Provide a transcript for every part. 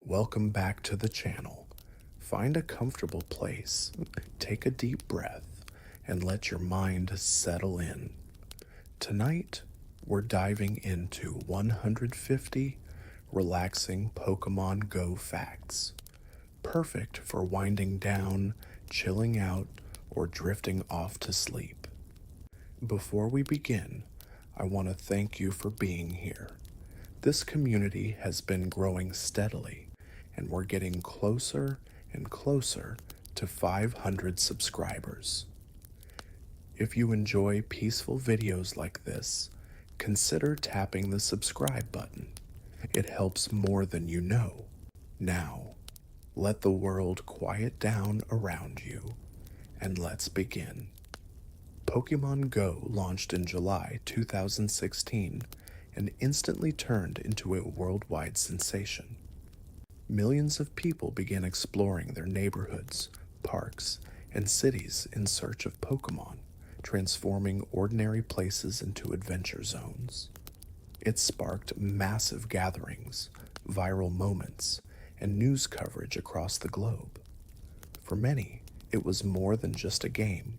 Welcome back to the channel. Find a comfortable place, take a deep breath, and let your mind settle in. Tonight, we're diving into 150 relaxing Pokémon GO facts. Perfect for winding down, chilling out, or drifting off to sleep. Before we begin, I want to thank you for being here. This community has been growing steadily, and we're getting closer and closer to 500 subscribers. If you enjoy peaceful videos like this, consider tapping the subscribe button. It helps more than you know. Now, let the world quiet down around you, and let's begin. Pokémon GO launched in July 2016 and instantly turned into a worldwide sensation. Millions of people began exploring their neighborhoods, parks, and cities in search of Pokémon, transforming ordinary places into adventure zones. It sparked massive gatherings, viral moments, and news coverage across the globe. For many, it was more than just a game.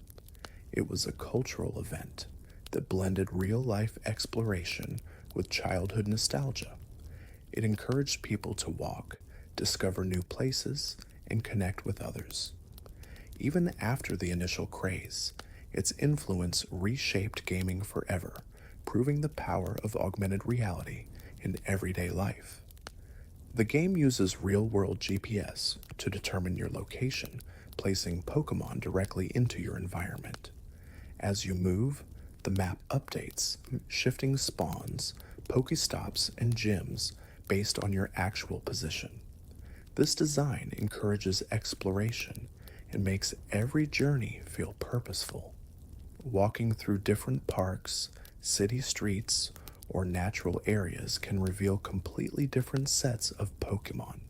It was a cultural event that blended real-life exploration with childhood nostalgia. It encouraged people to walk, discover new places, and connect with others. Even after the initial craze, its influence reshaped gaming forever, proving the power of augmented reality in everyday life. The game uses real-world GPS to determine your location, placing Pokémon directly into your environment. As you move, the map updates, shifting spawns, Pokéstops, and gyms based on your actual position. This design encourages exploration and makes every journey feel purposeful. Walking through different parks, city streets, or natural areas can reveal completely different sets of Pokémon.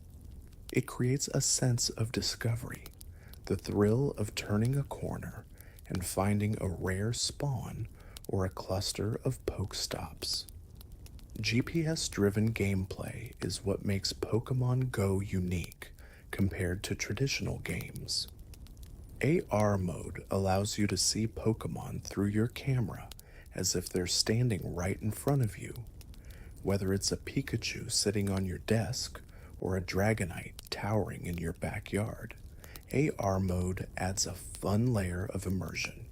It creates a sense of discovery, the thrill of turning a corner and finding a rare spawn or a cluster of Pokestops. GPS-driven gameplay is what makes Pokémon GO unique compared to traditional games. AR mode allows you to see Pokémon through your camera as if they're standing right in front of you. Whether it's a Pikachu sitting on your desk or a Dragonite towering in your backyard, AR mode adds a fun layer of immersion.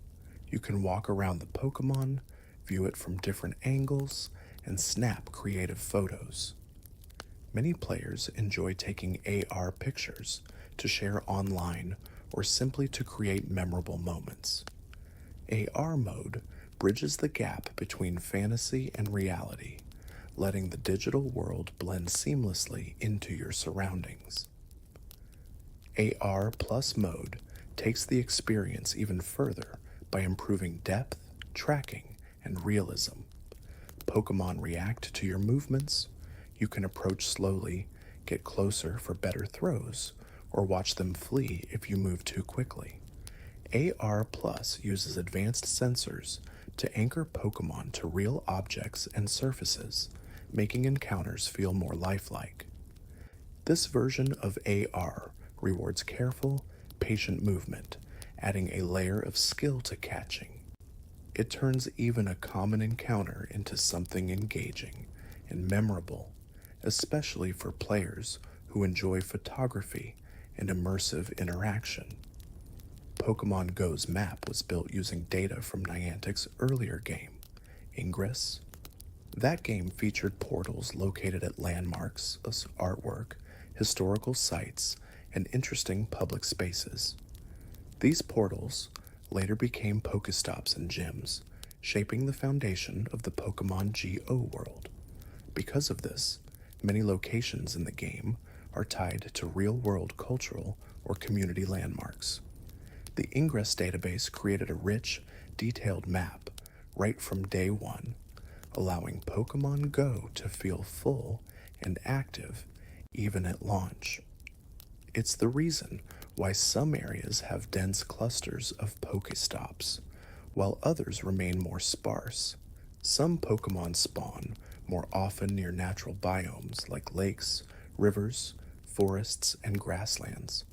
You can walk around the Pokémon, view it from different angles, and snap creative photos. Many players enjoy taking AR pictures to share online or simply to create memorable moments. AR mode bridges the gap between fantasy and reality, letting the digital world blend seamlessly into your surroundings. AR Plus mode takes the experience even further by improving depth, tracking, and realism. Pokémon react to your movements. You can approach slowly, get closer for better throws, or watch them flee if you move too quickly. AR Plus uses advanced sensors to anchor Pokémon to real objects and surfaces, making encounters feel more lifelike. This version of AR rewards careful, patient movement, adding a layer of skill to catching. It turns even a common encounter into something engaging and memorable, especially for players who enjoy photography and immersive interaction. Pokémon GO's map was built using data from Niantic's earlier game, Ingress. That game featured portals located at landmarks, artwork, historical sites, and interesting public spaces. These portals later became Pokestops and gyms, shaping the foundation of the Pokémon GO world. Because of this, many locations in the game are tied to real-world cultural or community landmarks. The Ingress database created a rich, detailed map right from day one, allowing Pokémon GO to feel full and active even at launch. It's the reason why some areas have dense clusters of Pokestops, while others remain more sparse. Some Pokémon spawn more often near natural biomes like lakes, rivers, forests, and grasslands.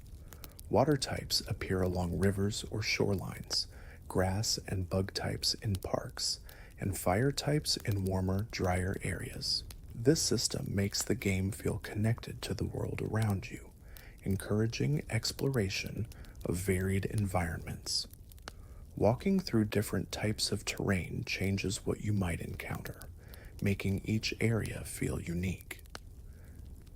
Water types appear along rivers or shorelines, grass and bug types in parks, and fire types in warmer, drier areas. This system makes the game feel connected to the world around you, encouraging exploration of varied environments. Walking through different types of terrain changes what you might encounter, making each area feel unique.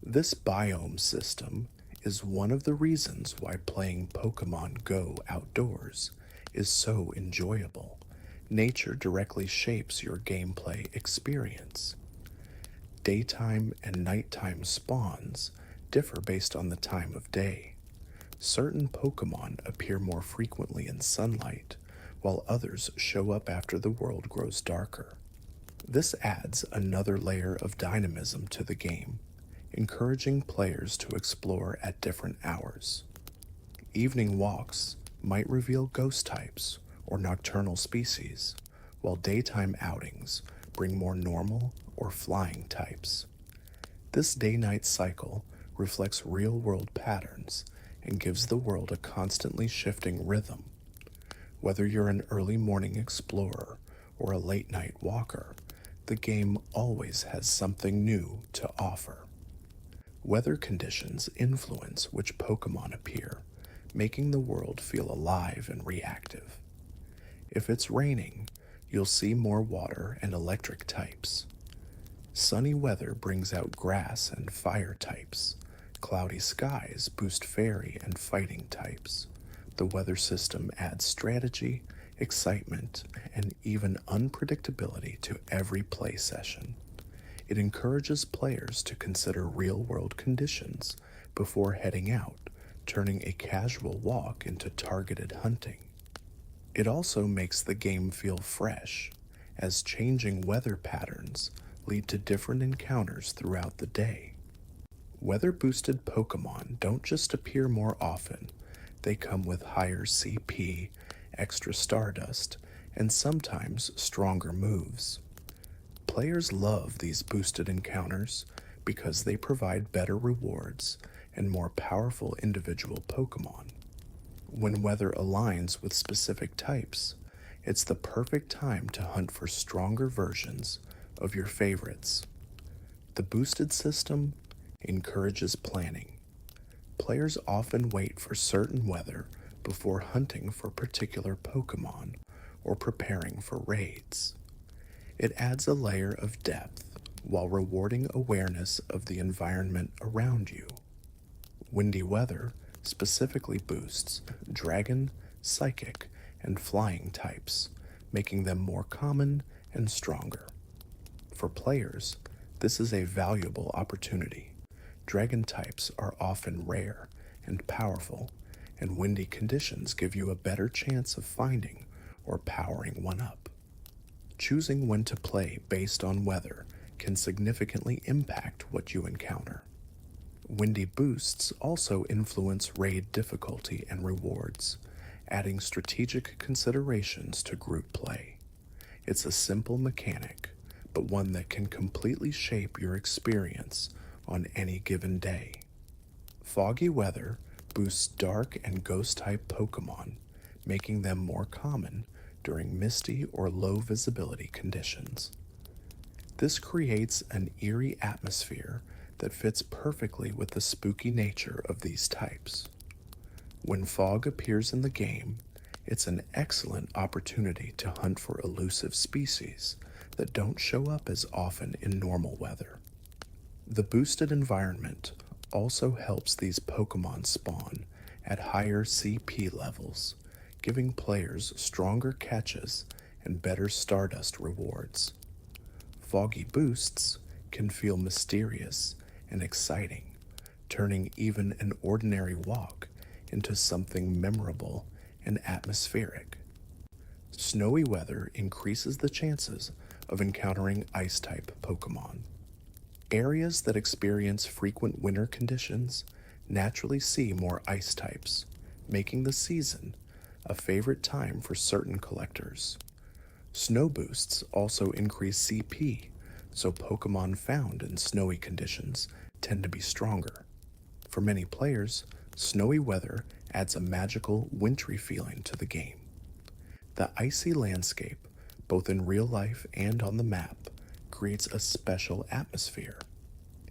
This biome system is one of the reasons why playing Pokémon GO outdoors is so enjoyable. Nature directly shapes your gameplay experience. Daytime and nighttime spawns differ based on the time of day. Certain Pokémon appear more frequently in sunlight, while others show up after the world grows darker. This adds another layer of dynamism to the game, encouraging players to explore at different hours. Evening walks might reveal ghost types or nocturnal species, while daytime outings bring more normal or flying types. This day-night cycle reflects real-world patterns and gives the world a constantly shifting rhythm. Whether you're an early morning explorer or a late-night walker, the game always has something new to offer. Weather conditions influence which Pokémon appear, making the world feel alive and reactive. If it's raining, you'll see more water and electric types. Sunny weather brings out grass and fire types. Cloudy skies boost fairy and fighting types. The weather system adds strategy, excitement, and even unpredictability to every play session. It encourages players to consider real-world conditions before heading out, turning a casual walk into targeted hunting. It also makes the game feel fresh, as changing weather patterns lead to different encounters throughout the day. Weather-boosted Pokémon don't just appear more often, they come with higher CP, extra Stardust, and sometimes stronger moves. Players love these boosted encounters because they provide better rewards and more powerful individual Pokémon. When weather aligns with specific types, it's the perfect time to hunt for stronger versions of your favorites. The boosted system encourages planning. Players often wait for certain weather before hunting for particular Pokémon or preparing for raids. It adds a layer of depth while rewarding awareness of the environment around you. Windy weather specifically boosts Dragon, Psychic, and Flying types, making them more common and stronger. For players, this is a valuable opportunity. Dragon types are often rare and powerful, and windy conditions give you a better chance of finding or powering one up. Choosing when to play based on weather can significantly impact what you encounter. Windy boosts also influence raid difficulty and rewards, adding strategic considerations to group play. It's a simple mechanic, but one that can completely shape your experience on any given day. Foggy weather boosts dark and ghost-type Pokémon, making them more common during misty or low visibility conditions. This creates an eerie atmosphere that fits perfectly with the spooky nature of these types. When fog appears in the game, it's an excellent opportunity to hunt for elusive species that don't show up as often in normal weather. The boosted environment also helps these Pokémon spawn at higher CP levels, giving players stronger catches and better Stardust rewards. Foggy boosts can feel mysterious and exciting, turning even an ordinary walk into something memorable and atmospheric. Snowy weather increases the chances of encountering Ice-type Pokémon. Areas that experience frequent winter conditions naturally see more ice types, making the season a favorite time for certain collectors. Snow boosts also increase CP, so Pokémon found in snowy conditions tend to be stronger. For many players, snowy weather adds a magical, wintry feeling to the game. The icy landscape, both in real life and on the map, creates a special atmosphere.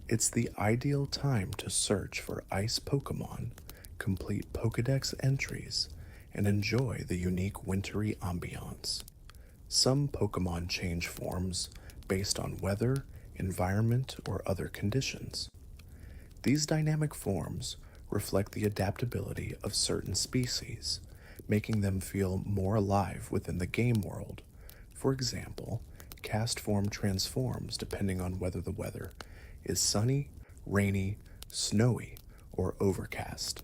It's the ideal time to search for ice Pokémon, complete Pokédex entries, and enjoy the unique wintry ambiance. Some Pokémon change forms based on weather, environment, or other conditions. These dynamic forms reflect the adaptability of certain species, making them feel more alive within the game world. For example, cast form transforms depending on whether the weather is sunny, rainy, snowy, or overcast.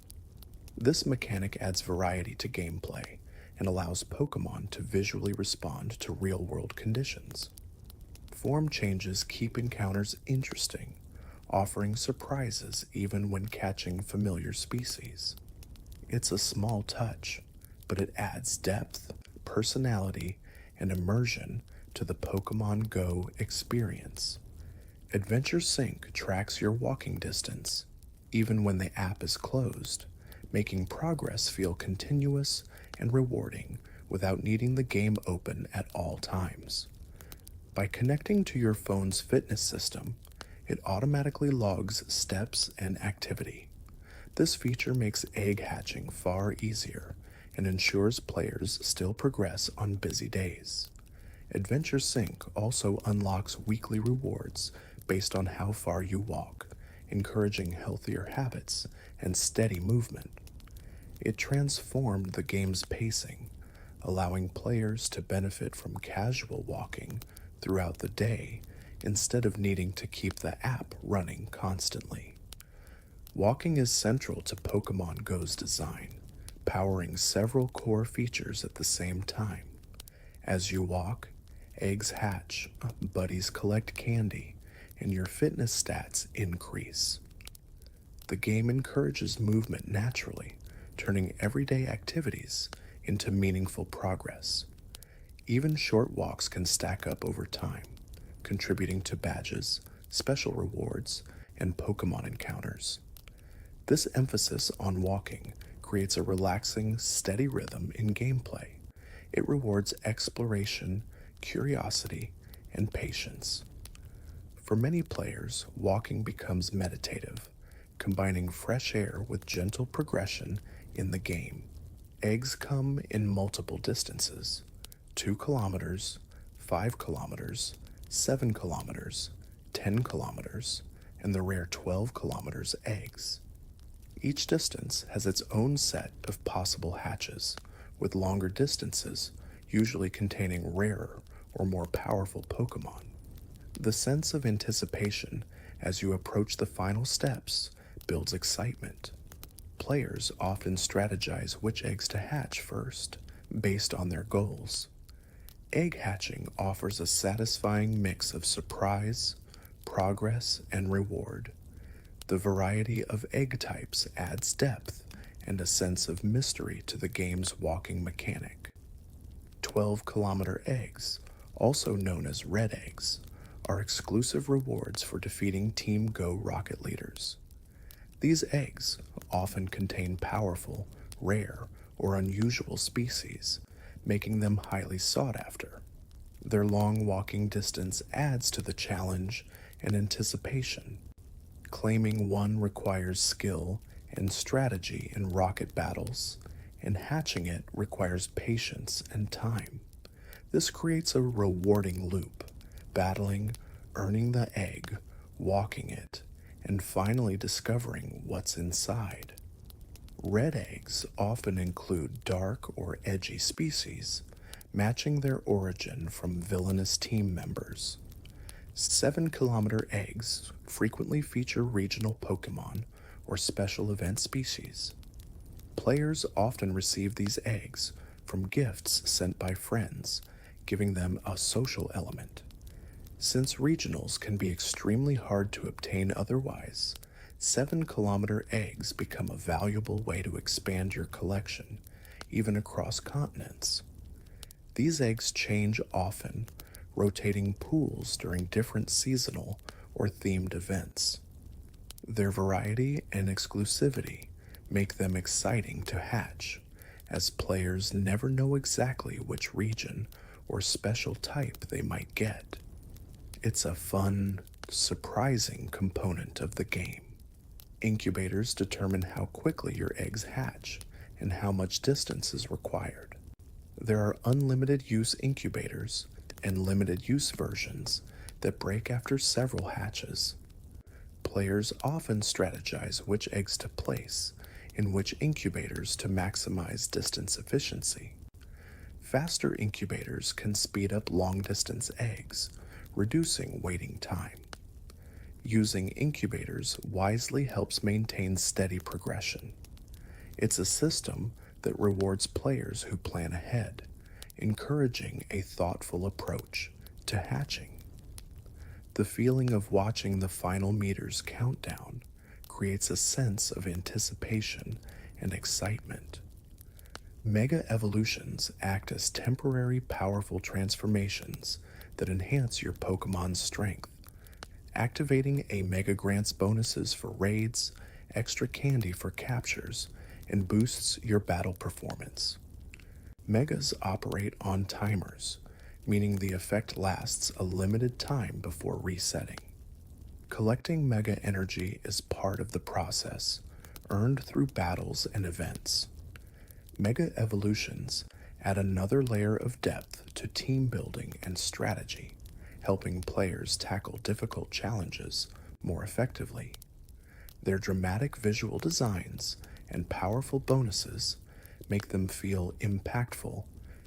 This mechanic adds variety to gameplay and allows Pokemon to visually respond to real-world conditions. Form changes keep encounters interesting, offering surprises even when catching familiar species. It's a small touch, but it adds depth, personality, and immersion to the Pokémon GO experience. Adventure Sync tracks your walking distance, even when the app is closed, making progress feel continuous and rewarding without needing the game open at all times. By connecting to your phone's fitness system, it automatically logs steps and activity. This feature makes egg hatching far easier and ensures players still progress on busy days. Adventure Sync also unlocks weekly rewards based on how far you walk, encouraging healthier habits and steady movement. It transformed the game's pacing, allowing players to benefit from casual walking throughout the day instead of needing to keep the app running constantly. Walking is central to Pokemon GO's design, powering several core features at the same time. As you walk, eggs hatch, buddies collect candy, and your fitness stats increase. The game encourages movement naturally, turning everyday activities into meaningful progress. Even short walks can stack up over time, contributing to badges, special rewards, and Pokemon encounters. This emphasis on walking creates a relaxing, steady rhythm in gameplay. It rewards exploration, curiosity, and patience. For many players, walking becomes meditative, combining fresh air with gentle progression in the game. Eggs come in multiple distances: 2 kilometers, 5 kilometers, 7 kilometers, 10 kilometers, and the rare 12 kilometers eggs. Each distance has its own set of possible hatches, with longer distances usually containing rarer or more powerful Pokemon. The sense of anticipation as you approach the final steps builds excitement. Players often strategize which eggs to hatch first, based on their goals. Egg hatching offers a satisfying mix of surprise, progress, and reward. The variety of egg types adds depth and a sense of mystery to the game's walking mechanic. 12-kilometer eggs, also known as red eggs, are exclusive rewards for defeating Team Go rocket leaders. These eggs often contain powerful, rare, or unusual species, making them highly sought after. Their long walking distance adds to the challenge and anticipation. Claiming one requires skill and strategy in rocket battles, and hatching it requires patience and time. This creates a rewarding loop: battling, earning the egg, walking it, and finally discovering what's inside. Red eggs often include dark or edgy species, matching their origin from villainous team members. 7-kilometer eggs frequently feature regional Pokemon or special event species. Players often receive these eggs from gifts sent by friends, giving them a social element. Since regionals can be extremely hard to obtain otherwise, 7-kilometer eggs become a valuable way to expand your collection, even across continents. These eggs change often, rotating pools during different seasonal or themed events. Their variety and exclusivity make them exciting to hatch, as players never know exactly which region or special type they might get. It's a fun, surprising component of the game. Incubators determine how quickly your eggs hatch and how much distance is required. There are unlimited use incubators and limited use versions that break after several hatches. Players often strategize which eggs to place in which incubators to maximize distance efficiency. Faster incubators can speed up long-distance eggs, reducing waiting time. Using incubators wisely helps maintain steady progression. It's a system that rewards players who plan ahead, encouraging a thoughtful approach to hatching. The feeling of watching the final meters count down creates a sense of anticipation and excitement. Mega evolutions act as temporary powerful transformations that enhance your Pokemon's strength, activating a Mega grants bonuses for raids, extra candy for captures, and boosts your battle performance. Megas operate on timers, meaning the effect lasts a limited time before resetting. Collecting Mega energy is part of the process, earned through battles and events. Mega evolutions add another layer of depth to team building and strategy, helping players tackle difficult challenges more effectively. Their dramatic visual designs and powerful bonuses make them feel impactful,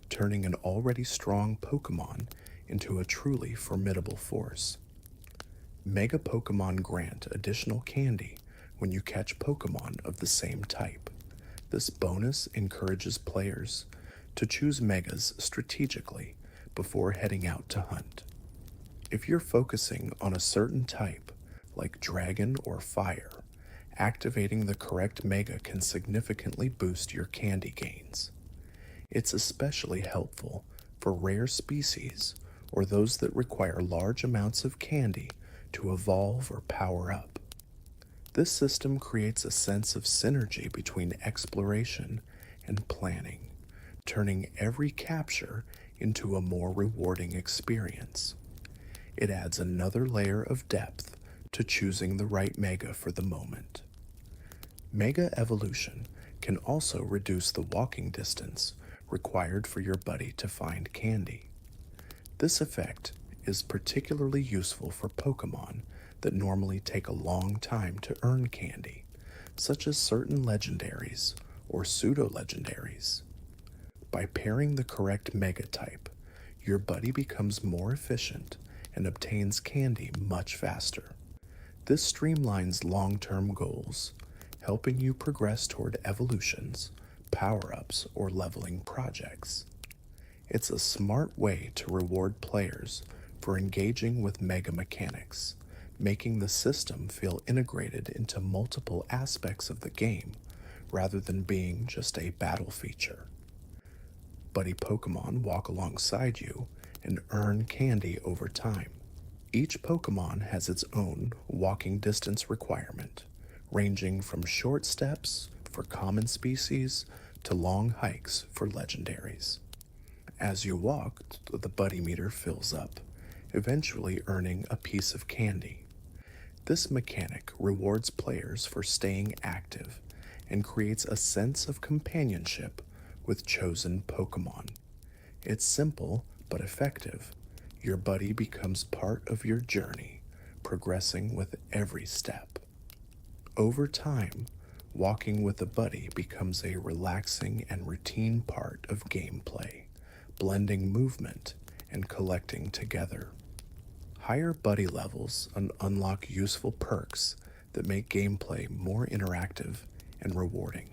turning an already strong Pokemon into a truly formidable force. Mega Pokemon grant additional candy when you catch Pokemon of the same type. This bonus encourages players to choose Megas strategically before heading out to hunt. If you're focusing on a certain type, like Dragon or Fire, activating the correct Mega can significantly boost your candy gains. It's especially helpful for rare species or those that require large amounts of candy to evolve or power up. This system creates a sense of synergy between exploration and planning, turning every capture into a more rewarding experience. It adds another layer of depth to choosing the right Mega for the moment. Mega evolution can also reduce the walking distance required for your buddy to find candy. This effect is particularly useful for Pokemon that normally take a long time to earn candy, such as certain legendaries or pseudo-legendaries. By pairing the correct Mega type, your buddy becomes more efficient and obtains candy much faster. This streamlines long-term goals, helping you progress toward evolutions, power-ups, or leveling projects. It's a smart way to reward players for engaging with Mega mechanics, making the system feel integrated into multiple aspects of the game rather than being just a battle feature. Buddy Pokemon walk alongside you and earn candy over time. Each Pokemon has its own walking distance requirement, ranging from short steps for common species to long hikes for legendaries. As you walk, the buddy meter fills up, eventually earning a piece of candy. This mechanic rewards players for staying active and creates a sense of companionship with chosen Pokemon. It's simple but effective. Your buddy becomes part of your journey, progressing with every step. Over time, walking with a buddy becomes a relaxing and routine part of gameplay, blending movement and collecting together. Higher buddy levels unlock useful perks that make gameplay more interactive and rewarding.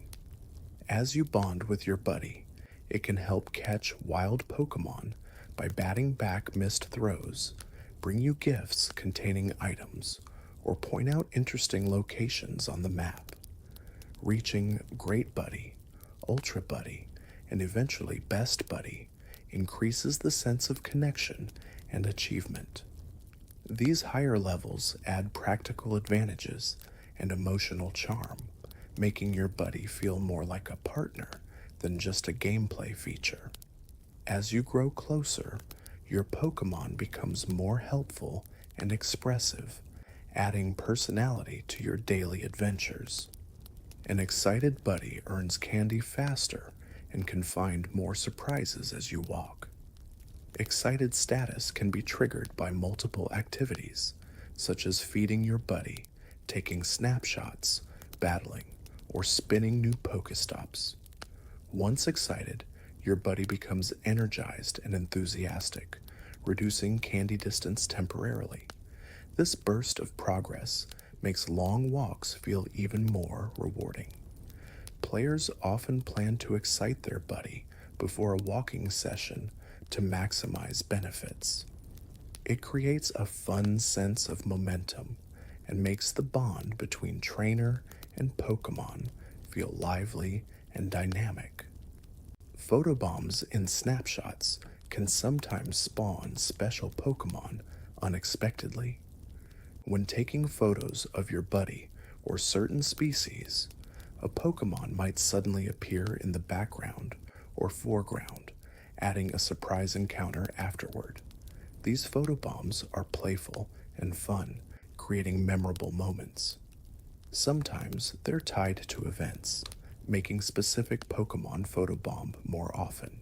As you bond with your buddy, it can help catch wild Pokemon by batting back missed throws, bring you gifts containing items, or point out interesting locations on the map. Reaching Great Buddy, Ultra Buddy, and eventually Best Buddy increases the sense of connection and achievement. These higher levels add practical advantages and emotional charm, making your buddy feel more like a partner than just a gameplay feature. As you grow closer, your Pokemon becomes more helpful and expressive, adding personality to your daily adventures. An excited buddy earns candy faster and can find more surprises as you walk. Excited status can be triggered by multiple activities, such as feeding your buddy, taking snapshots, battling, or spinning new Pokestops. Once excited, your buddy becomes energized and enthusiastic, reducing candy distance temporarily. This burst of progress makes long walks feel even more rewarding. Players often plan to excite their buddy before a walking session to maximize benefits. It creates a fun sense of momentum and makes the bond between trainer and Pokemon feel lively and dynamic. Photobombs in snapshots can sometimes spawn special Pokemon unexpectedly. When taking photos of your buddy or certain species, a Pokemon might suddenly appear in the background or foreground, adding a surprise encounter afterward. These photobombs are playful and fun, creating memorable moments. Sometimes they're tied to events, making specific Pokemon photobomb more often.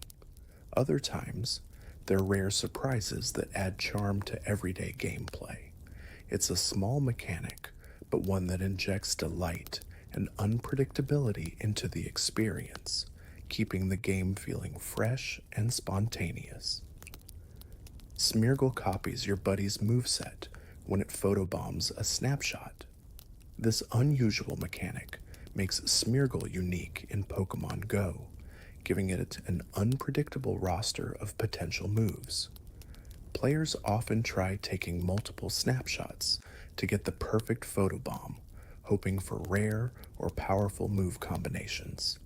Other times, they're rare surprises that add charm to everyday gameplay. It's a small mechanic, but one that injects delight and unpredictability into the experience, keeping the game feeling fresh and spontaneous. Smeargle copies your buddy's moveset when it photobombs a snapshot. This unusual mechanic makes Smeargle unique in Pokémon GO, giving it an unpredictable roster of potential moves. Players often try taking multiple snapshots to get the perfect photobomb, hoping for rare or powerful move combinations.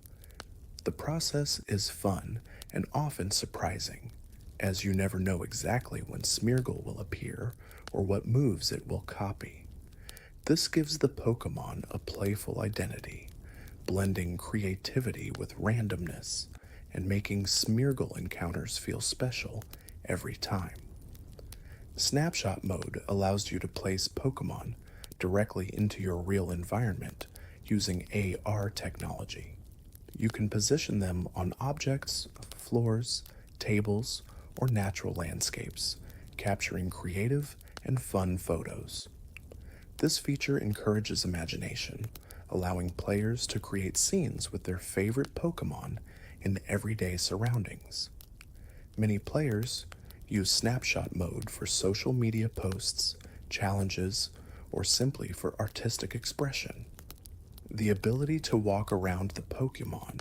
The process is fun and often surprising, as you never know exactly when Smeargle will appear or what moves it will copy. This gives the Pokemon a playful identity, blending creativity with randomness and making Smeargle encounters feel special every time. Snapshot mode allows you to place Pokemon directly into your real environment using AR technology. You can position them on objects, floors, tables, or natural landscapes, capturing creative and fun photos. This feature encourages imagination, allowing players to create scenes with their favorite Pokemon in everyday surroundings. Many players use snapshot mode for social media posts, challenges, or simply for artistic expression. The ability to walk around the Pokemon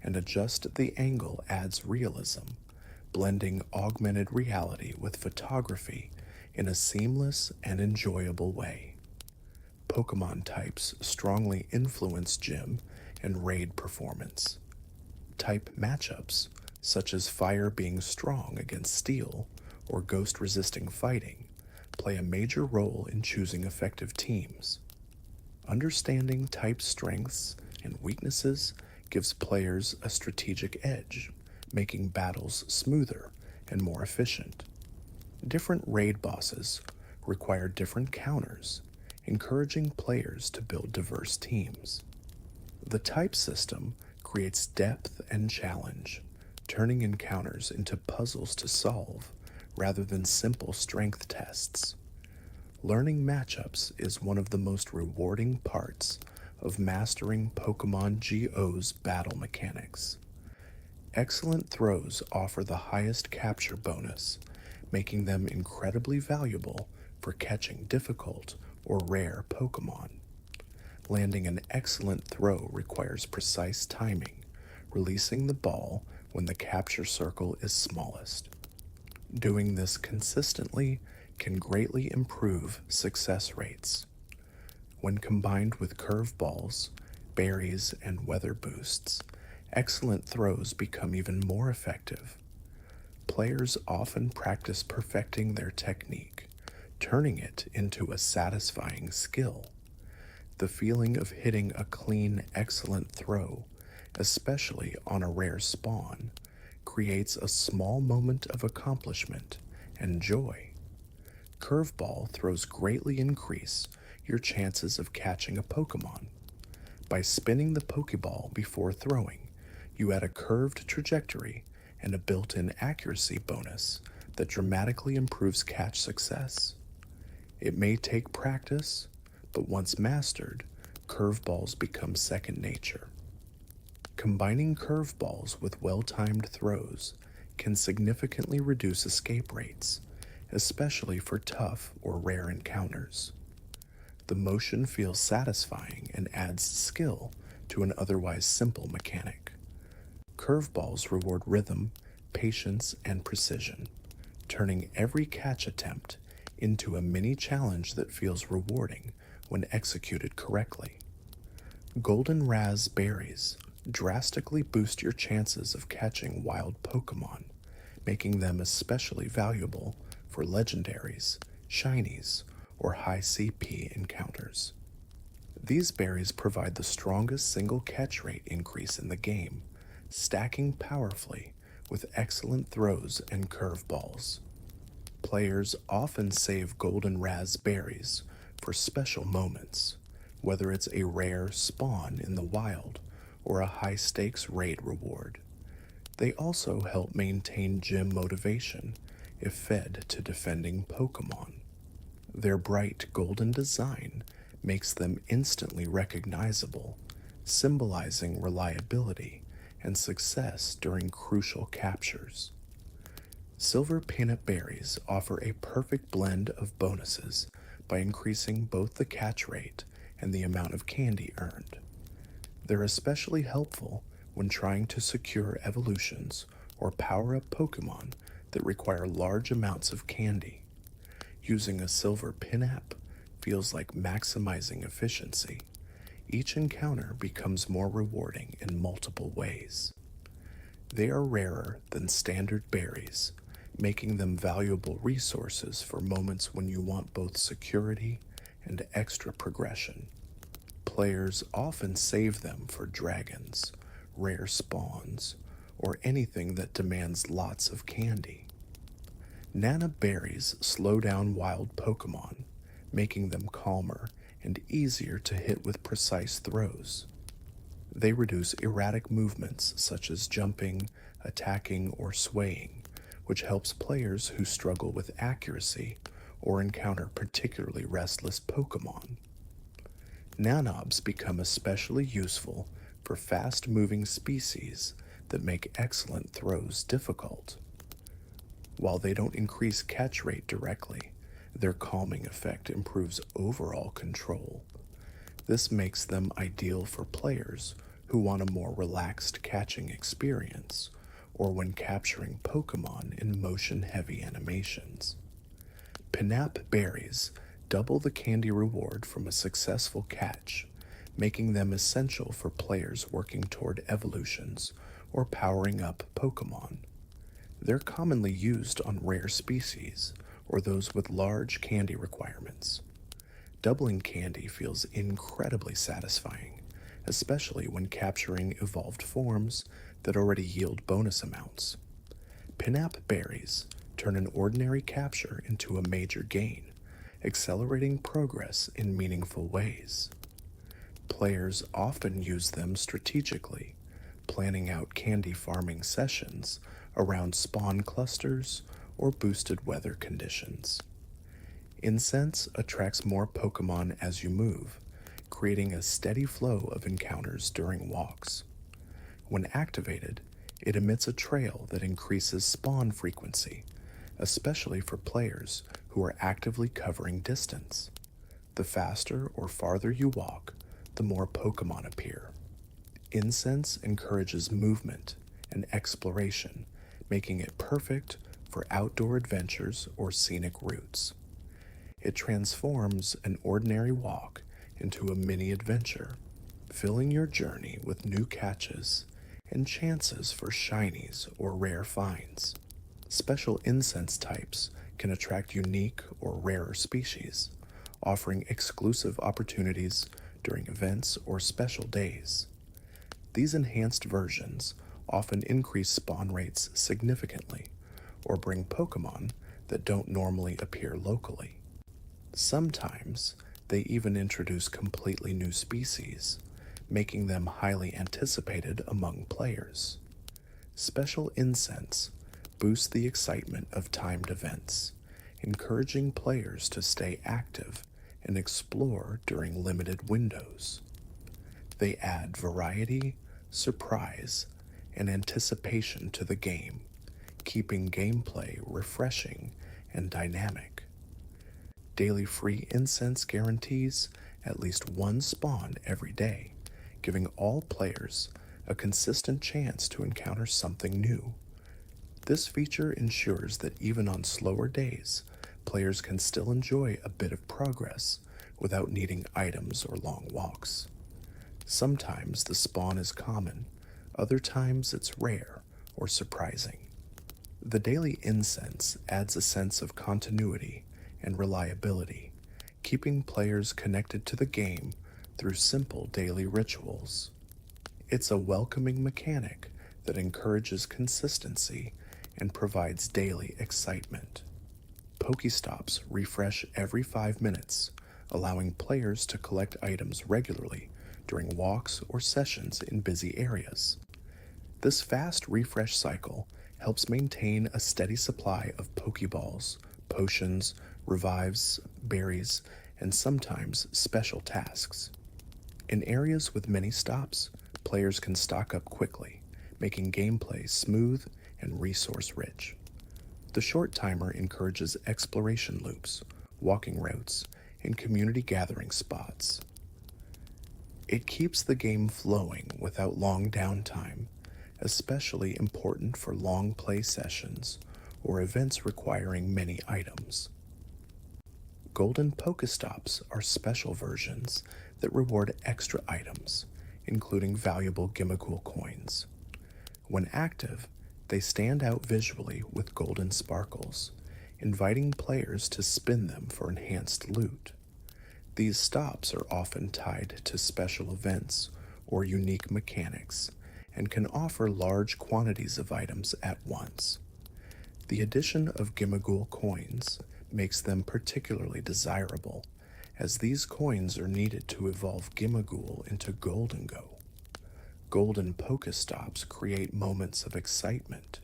and adjust the angle adds realism, blending augmented reality with photography in a seamless and enjoyable way. Pokemon types strongly influence gym and raid performance. Type matchups, such as fire being strong against steel or ghost resisting fighting, play a major role in choosing effective teams. Understanding type strengths and weaknesses gives players a strategic edge, making battles smoother and more efficient. Different raid bosses require different counters, encouraging players to build diverse teams. The type system creates depth and challenge, turning encounters into puzzles to solve rather than simple strength tests. Learning matchups is one of the most rewarding parts of mastering Pokémon GO's battle mechanics. Excellent throws offer the highest capture bonus, making them incredibly valuable for catching difficult or rare Pokémon. Landing an excellent throw requires precise timing, releasing the ball when the capture circle is smallest. Doing this consistently can greatly improve success rates. When combined with curveballs, berries, and weather boosts, excellent throws become even more effective. Players often practice perfecting their technique, turning it into a satisfying skill. The feeling of hitting a clean, excellent throw, especially on a rare spawn, creates a small moment of accomplishment and joy. Curveball throws greatly increase your chances of catching a Pokemon. By spinning the Pokeball before throwing, you add a curved trajectory and a built-in accuracy bonus that dramatically improves catch success. It may take practice, but once mastered, curveballs become second nature. Combining curveballs with well-timed throws can significantly reduce escape rates, especially for tough or rare encounters. The motion feels satisfying and adds skill to an otherwise simple mechanic. Curveballs reward rhythm, patience, and precision, turning every catch attempt into a mini challenge that feels rewarding when executed correctly. Golden raspberries drastically boost your chances of catching wild Pokemon, making them especially valuable for legendaries, shinies, or high CP encounters. These berries provide the strongest single catch rate increase in the game, stacking powerfully with excellent throws and curveballs. Players often save golden raspberries for special moments, whether it's a rare spawn in the wild or a high stakes raid reward. They also help maintain gym motivation if fed to defending Pokemon. Their bright golden design makes them instantly recognizable, symbolizing reliability and success during crucial captures. Silver peanut berries offer a perfect blend of bonuses by increasing both the catch rate and the amount of candy earned. They're especially helpful when trying to secure evolutions or power up Pokemon that require large amounts of candy. Using a silver pin-app feels like maximizing efficiency. Each encounter becomes more rewarding in multiple ways. They are rarer than standard berries, making them valuable resources for moments when you want both security and extra progression. Players often save them for dragons, rare spawns, or anything that demands lots of candy. Nana berries slow down wild Pokemon, making them calmer and easier to hit with precise throws. They reduce erratic movements such as jumping, attacking, or swaying, which helps players who struggle with accuracy or encounter particularly restless Pokemon. Nanobs become especially useful for fast-moving species that make excellent throws difficult. While they don't increase catch rate directly, their calming effect improves overall control. This makes them ideal for players who want a more relaxed catching experience, or when capturing Pokemon in motion-heavy animations. Pinap berries double the candy reward from a successful catch, making them essential for players working toward evolutions or powering up Pokemon. They're commonly used on rare species or those with large candy requirements. Doubling candy feels incredibly satisfying, especially when capturing evolved forms that already yield bonus amounts. Pinap berries turn an ordinary capture into a major gain, accelerating progress in meaningful ways. Players often use them strategically, planning out candy farming sessions around spawn clusters or boosted weather conditions. Incense attracts more Pokemon as you move, creating a steady flow of encounters during walks. When activated, it emits a trail that increases spawn frequency, especially for players who are actively covering distance. The faster or farther you walk, the more Pokemon appear. Incense encourages movement and exploration, making it perfect for outdoor adventures or scenic routes. It transforms an ordinary walk into a mini adventure, filling your journey with new catches and chances for shinies or rare finds. Special incense types can attract unique or rarer species, offering exclusive opportunities during events or special days. These enhanced versions often increase spawn rates significantly or bring Pokémon that don't normally appear locally. Sometimes they even introduce completely new species, making them highly anticipated among players. Special incense boosts the excitement of timed events, encouraging players to stay active and explore during limited windows. They add variety, surprise, and anticipation to the game, keeping gameplay refreshing and dynamic. Daily free incense guarantees at least one spawn every day, giving all players a consistent chance to encounter something new. This feature ensures that even on slower days, players can still enjoy a bit of progress without needing items or long walks. Sometimes the spawn is common, other times it's rare or surprising. The daily incense adds a sense of continuity and reliability, keeping players connected to the game through simple daily rituals. It's a welcoming mechanic that encourages consistency and provides daily excitement. Pokestops refresh every 5 minutes, allowing players to collect items regularly during walks or sessions in busy areas. This fast refresh cycle helps maintain a steady supply of Pokeballs, potions, revives, berries, and sometimes special tasks. In areas with many stops, players can stock up quickly, making gameplay smooth and resource-rich. The short timer encourages exploration loops, walking routes, and community gathering spots. It keeps the game flowing without long downtime, especially important for long play sessions or events requiring many items. Golden Pokestops are special versions that reward extra items, including valuable Gimmighoul coins. When active, they stand out visually with golden sparkles, inviting players to spin them for enhanced loot. These stops are often tied to special events or unique mechanics and can offer large quantities of items at once. The addition of Gimmighoul coins makes them particularly desirable, as these coins are needed to evolve Gimmighoul into Go. Golden Pokestops create moments of excitement,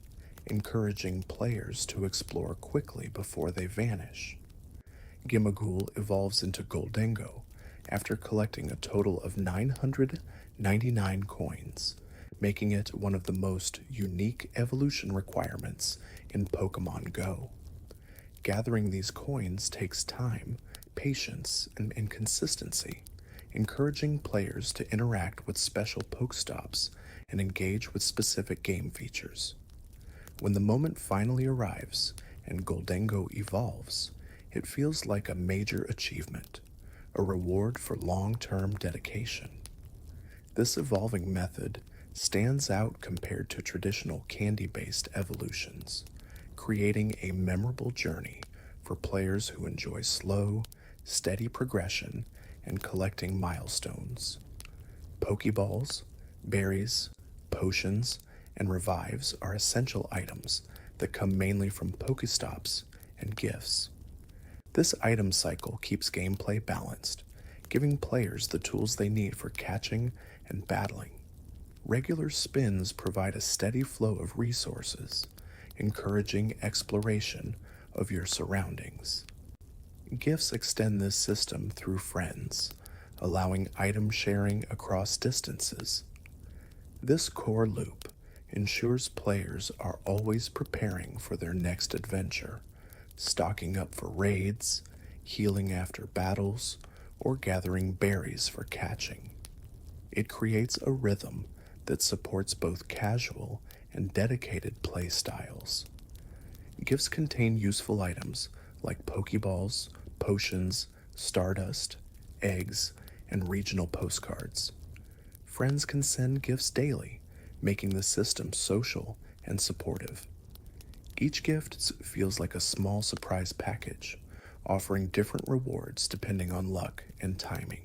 encouraging players to explore quickly before they vanish. Gimmighoul evolves into Goldengo after collecting a total of 999 coins, making it one of the most unique evolution requirements in Pokémon GO. Gathering these coins takes time, patience, and consistency, encouraging players to interact with special Pokestops and engage with specific game features. When the moment finally arrives and Goldengo evolves, it feels like a major achievement, a reward for long-term dedication. This evolving method stands out compared to traditional candy-based evolutions, creating a memorable journey for players who enjoy slow, steady progression and collecting milestones. Pokeballs, berries, potions, and revives are essential items that come mainly from Pokestops and gifts. This item cycle keeps gameplay balanced, giving players the tools they need for catching and battling. Regular spins provide a steady flow of resources, encouraging exploration of your surroundings. Gifts extend this system through friends, allowing item sharing across distances. This core loop ensures players are always preparing for their next adventure, stocking up for raids, healing after battles, or gathering berries for catching. It creates a rhythm that supports both casual and dedicated play styles. Gifts contain useful items like Pokeballs, potions, stardust, eggs, and regional postcards. Friends can send gifts daily, making the system social and supportive. Each gift feels like a small surprise package, offering different rewards depending on luck and timing.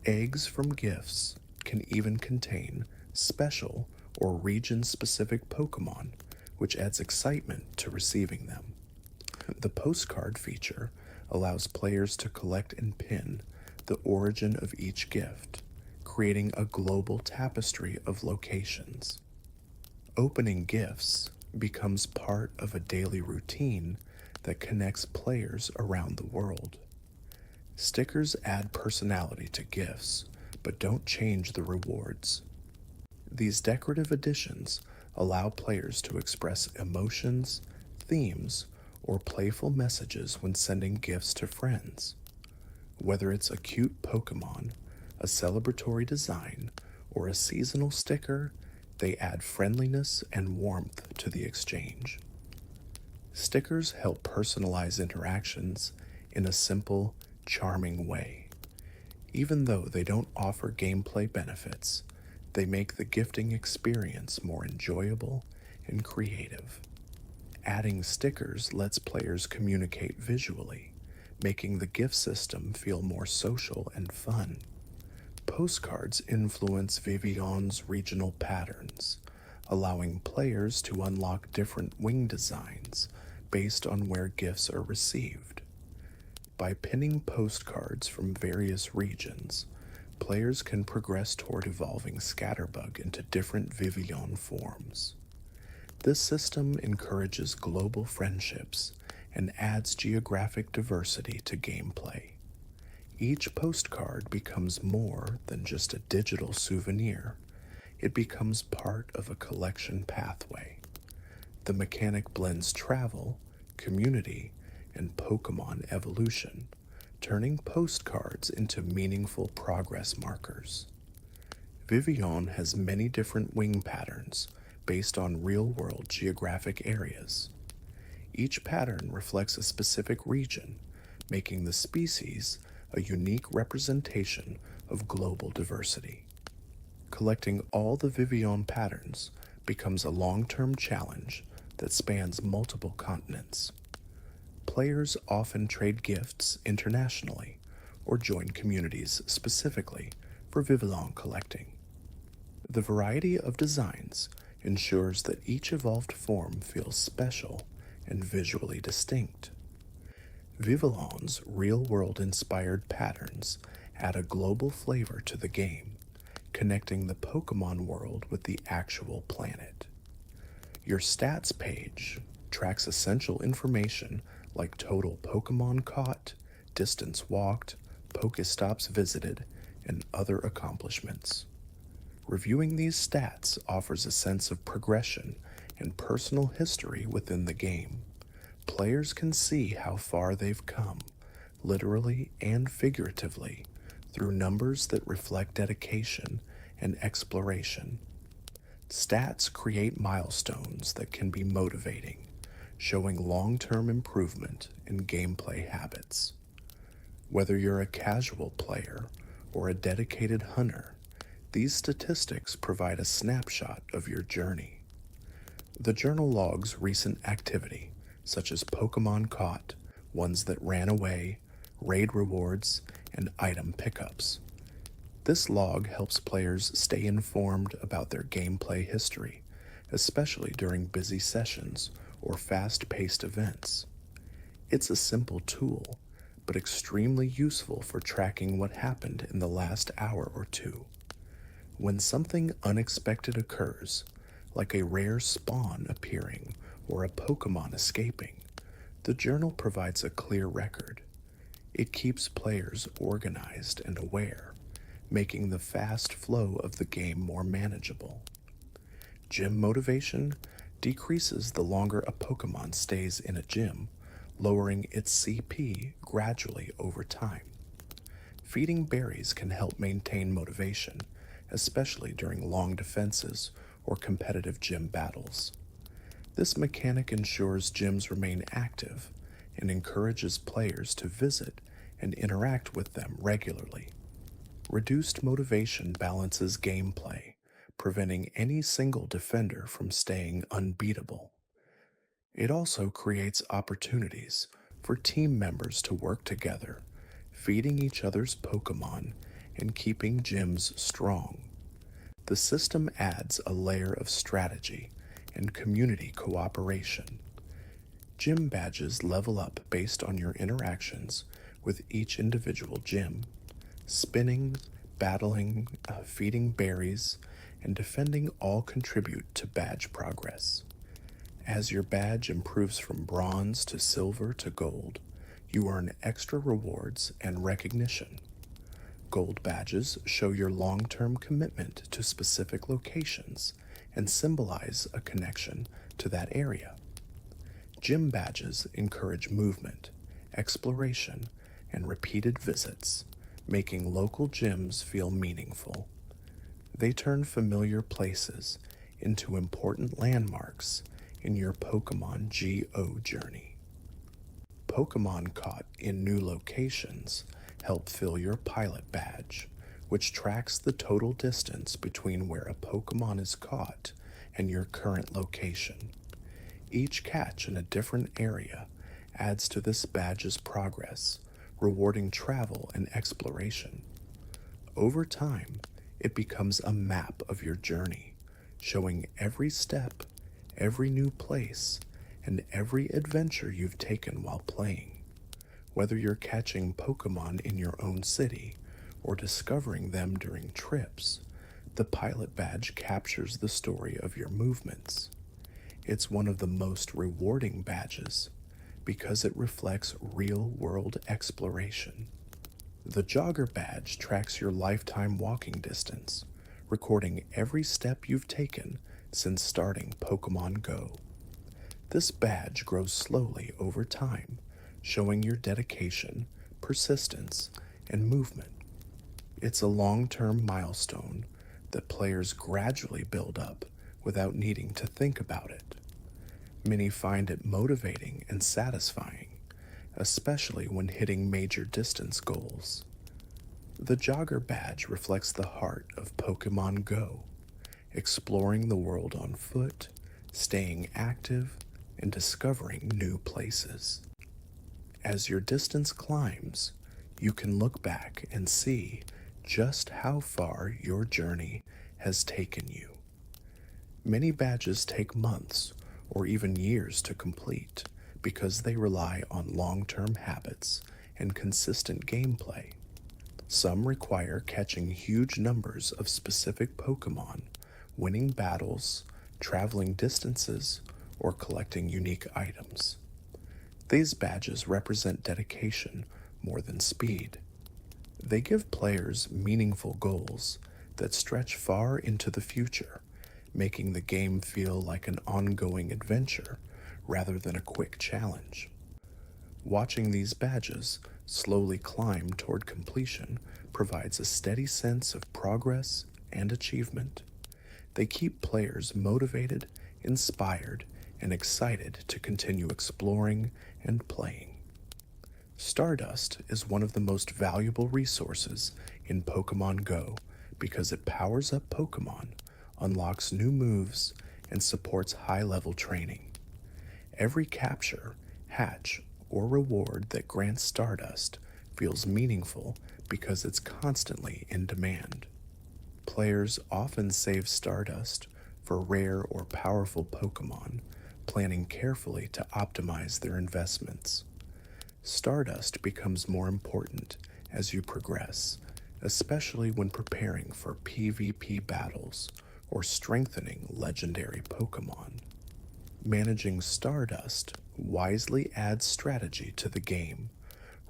Eggs from gifts can even contain special or region specific Pokemon, which adds excitement to receiving them. The postcard feature allows players to collect and pin the origin of each gift, creating a global tapestry of locations. Opening gifts becomes part of a daily routine that connects players around the world. Stickers add personality to gifts, but don't change the rewards. These decorative additions allow players to express emotions, themes, or playful messages when sending gifts to friends. Whether it's a cute Pokemon, a celebratory design, or a seasonal sticker, they add friendliness and warmth to the exchange. Stickers help personalize interactions in a simple, charming way. Even though they don't offer gameplay benefits, they make the gifting experience more enjoyable and creative. Adding stickers lets players communicate visually, making the gift system feel more social and fun. Postcards influence Vivion's regional patterns, allowing players to unlock different wing designs based on where gifts are received. By pinning postcards from various regions, players can progress toward evolving Scatterbug into different Vivion forms. This system encourages global friendships and adds geographic diversity to gameplay. Each postcard becomes more than just a digital souvenir. It becomes part of a collection pathway. The mechanic blends travel, community, and Pokemon evolution, turning postcards into meaningful progress markers. Vivion has many different wing patterns based on real-world geographic areas. Each pattern reflects a specific region, making the species a unique representation of global diversity. Collecting all the Vivion patterns becomes a long-term challenge that spans multiple continents. Players often trade gifts internationally or join communities specifically for Vivillon collecting. The variety of designs ensures that each evolved form feels special and visually distinct. Vivillon's real-world inspired patterns add a global flavor to the game, connecting the Pokemon world with the actual planet. Your stats page tracks essential information like total Pokemon caught, distance walked, Pokestops visited, and other accomplishments. Reviewing these stats offers a sense of progression and personal history within the game. Players can see how far they've come, literally and figuratively, through numbers that reflect dedication and exploration. Stats create milestones that can be motivating, showing long-term improvement in gameplay habits. Whether you're a casual player or a dedicated hunter, these statistics provide a snapshot of your journey. The journal logs recent activity, such as Pokemon caught, ones that ran away, raid rewards, and item pickups. This log helps players stay informed about their gameplay history, especially during busy sessions or fast-paced events. It's a simple tool, but extremely useful for tracking what happened in the last hour or two. When something unexpected occurs, like a rare spawn appearing or a Pokemon escaping, the journal provides a clear record. It keeps players organized and aware, making the fast flow of the game more manageable. Gym motivation decreases the longer a Pokemon stays in a gym, lowering its CP gradually over time. Feeding berries can help maintain motivation, especially during long defenses or competitive gym battles. This mechanic ensures gyms remain active and encourages players to visit and interact with them regularly. Reduced motivation balances gameplay, preventing any single defender from staying unbeatable. It also creates opportunities for team members to work together, feeding each other's Pokemon and keeping gyms strong. The system adds a layer of strategy and community cooperation. Gym badges level up based on your interactions with each individual gym. Spinning, battling, feeding berries, and defending all contribute to badge progress. As your badge improves from bronze to silver to gold, you earn extra rewards and recognition. Gold badges show your long-term commitment to specific locations and symbolize a connection to that area. Gym badges encourage movement, exploration, and repeated visits, making local gyms feel meaningful. They turn familiar places into important landmarks in your Pokémon GO journey. Pokémon caught in new locations help fill your pilot badge, which tracks the total distance between where a Pokémon is caught and your current location. Each catch in a different area adds to this badge's progress, rewarding travel and exploration. Over time, it becomes a map of your journey, showing every step, every new place, and every adventure you've taken while playing. Whether you're catching Pokémon in your own city or discovering them during trips, the pilot badge captures the story of your movements. It's one of the most rewarding badges because it reflects real-world exploration. The Jogger badge tracks your lifetime walking distance, recording every step you've taken since starting Pokémon GO. This badge grows slowly over time, showing your dedication, persistence, and movement. It's a long-term milestone that players gradually build up without needing to think about it. Many find it motivating and satisfying, especially when hitting major distance goals. The Jogger badge reflects the heart of Pokémon GO, exploring the world on foot, staying active, and discovering new places. As your distance climbs, you can look back and see just how far your journey has taken you. Many badges take months or even years to complete because they rely on long-term habits and consistent gameplay. Some require catching huge numbers of specific Pokémon, winning battles, traveling distances, or collecting unique items. These badges represent dedication more than speed. They give players meaningful goals that stretch far into the future, making the game feel like an ongoing adventure rather than a quick challenge. Watching these badges slowly climb toward completion provides a steady sense of progress and achievement. They keep players motivated, inspired, and excited to continue exploring and playing. Stardust is one of the most valuable resources in Pokémon GO because it powers up Pokémon, unlocks new moves, and supports high-level training. Every capture, hatch, or reward that grants Stardust feels meaningful because it's constantly in demand. Players often save Stardust for rare or powerful Pokémon, planning carefully to optimize their investments. Stardust becomes more important as you progress, especially when preparing for PvP battles or strengthening legendary Pokémon. Managing Stardust wisely adds strategy to the game,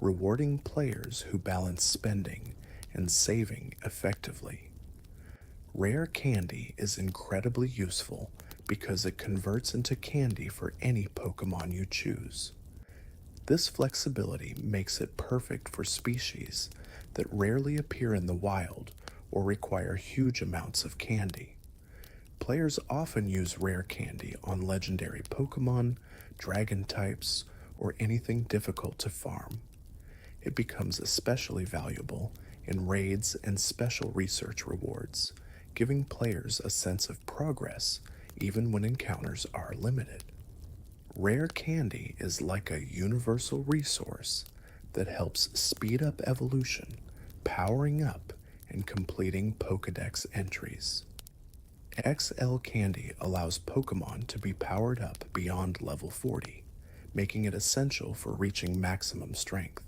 rewarding players who balance spending and saving effectively. Rare candy is incredibly useful because it converts into candy for any Pokémon you choose. This flexibility makes it perfect for species that rarely appear in the wild or require huge amounts of candy. Players often use rare candy on legendary Pokémon, dragon types, or anything difficult to farm. It becomes especially valuable in raids and special research rewards, giving players a sense of progress even when encounters are limited. Rare candy is like a universal resource that helps speed up evolution, powering up and completing Pokédex entries. XL Candy allows Pokémon to be powered up beyond level 40, making it essential for reaching maximum strength.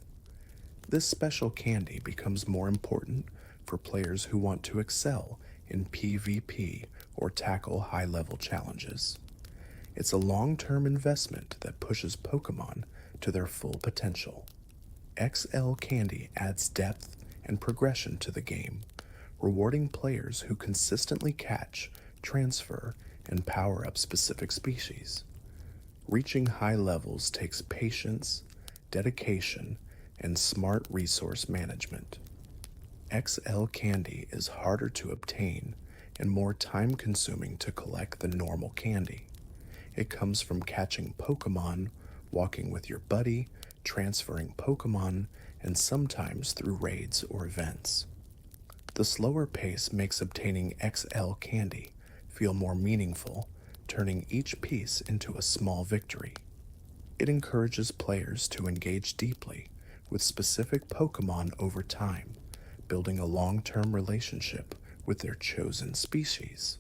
This special candy becomes more important for players who want to excel in PvP or tackle high-level challenges. It's a long-term investment that pushes Pokémon to their full potential. XL Candy adds depth and progression to the game, rewarding players who consistently catch, transfer, and power up specific species. Reaching high levels takes patience, dedication, and smart resource management. XL Candy is harder to obtain and more time-consuming to collect than normal candy. It comes from catching Pokémon, walking with your buddy, transferring Pokémon, and sometimes through raids or events. The slower pace makes obtaining XL Candy feel more meaningful, turning each piece into a small victory. It encourages players to engage deeply with specific Pokémon over time, building a long-term relationship with their chosen species.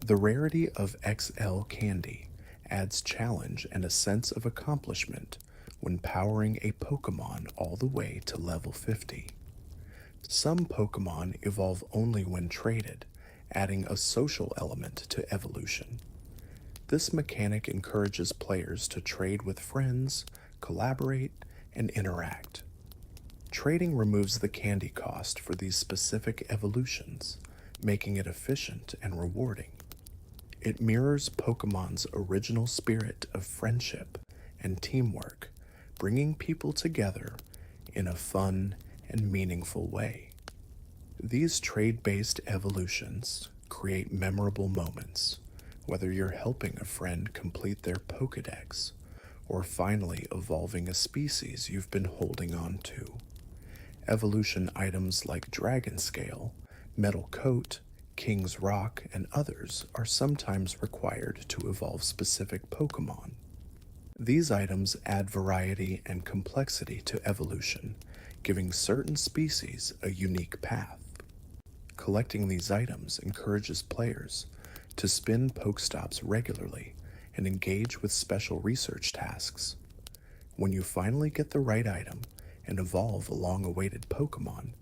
The rarity of XL Candy adds challenge and a sense of accomplishment when powering a Pokémon all the way to level 50. Some Pokémon evolve only when traded, adding a social element to evolution. This mechanic encourages players to trade with friends, collaborate, and interact. Trading removes the candy cost for these specific evolutions, making it efficient and rewarding. It mirrors Pokémon's original spirit of friendship and teamwork, bringing people together in a fun and meaningful way. These trade-based evolutions create memorable moments, whether you're helping a friend complete their Pokédex or finally evolving a species you've been holding on to. Evolution items like Dragon Scale, Metal Coat, King's Rock, and others are sometimes required to evolve specific Pokémon. These items add variety and complexity to evolution, giving certain species a unique path. Collecting these items encourages players to spin Pokestops regularly and engage with special research tasks. When you finally get the right item and evolve a long-awaited Pokémon,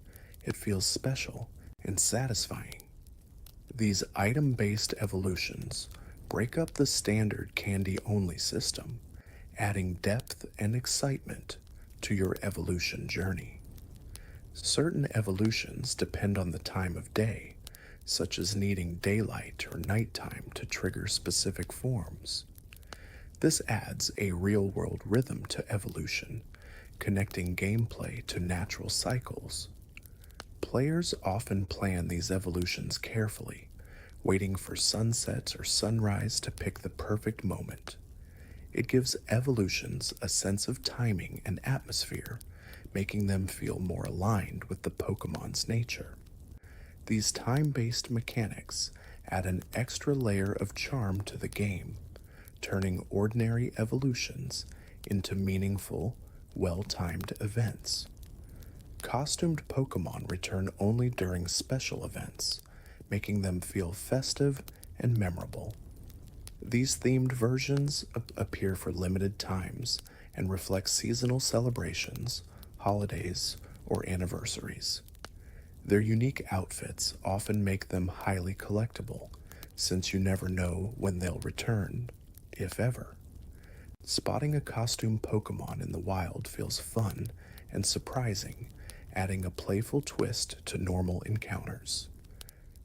it feels special and satisfying. These item-based evolutions break up the standard candy-only system, adding depth and excitement to your evolution journey. Certain evolutions depend on the time of day, such as needing daylight or nighttime to trigger specific forms. This adds a real-world rhythm to evolution, connecting gameplay to natural cycles. Players often plan these evolutions carefully, waiting for sunset or sunrise to pick the perfect moment. It gives evolutions a sense of timing and atmosphere, making them feel more aligned with the Pokémon's nature. These time-based mechanics add an extra layer of charm to the game, turning ordinary evolutions into meaningful, well-timed events. Costumed Pokémon return only during special events, making them feel festive and memorable. These themed versions appear for limited times and reflect seasonal celebrations, holidays, or anniversaries. Their unique outfits often make them highly collectible, since you never know when they'll return, if ever. Spotting a costume Pokémon in the wild feels fun and surprising, adding a playful twist to normal encounters.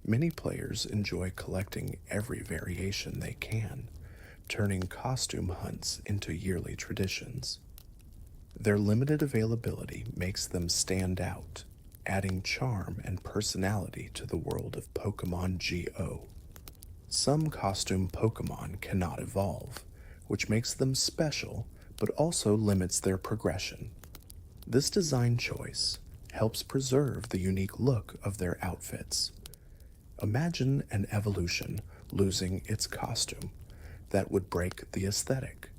Many players enjoy collecting every variation they can, turning costume hunts into yearly traditions. Their limited availability makes them stand out, adding charm and personality to the world of Pokémon GO. Some costume Pokémon cannot evolve, which makes them special but also limits their progression. This design choice helps preserve the unique look of their outfits. Imagine an evolution losing its costume. That would break the aesthetic.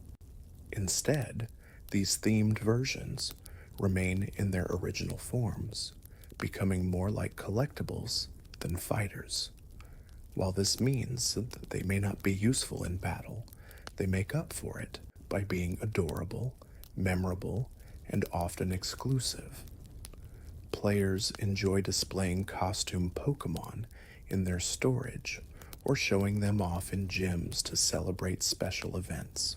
Instead, these themed versions remain in their original forms, becoming more like collectibles than fighters. While this means that they may not be useful in battle, they make up for it by being adorable, memorable, and often exclusive. Players enjoy displaying costume Pokémon in their storage or showing them off in gyms to celebrate special events.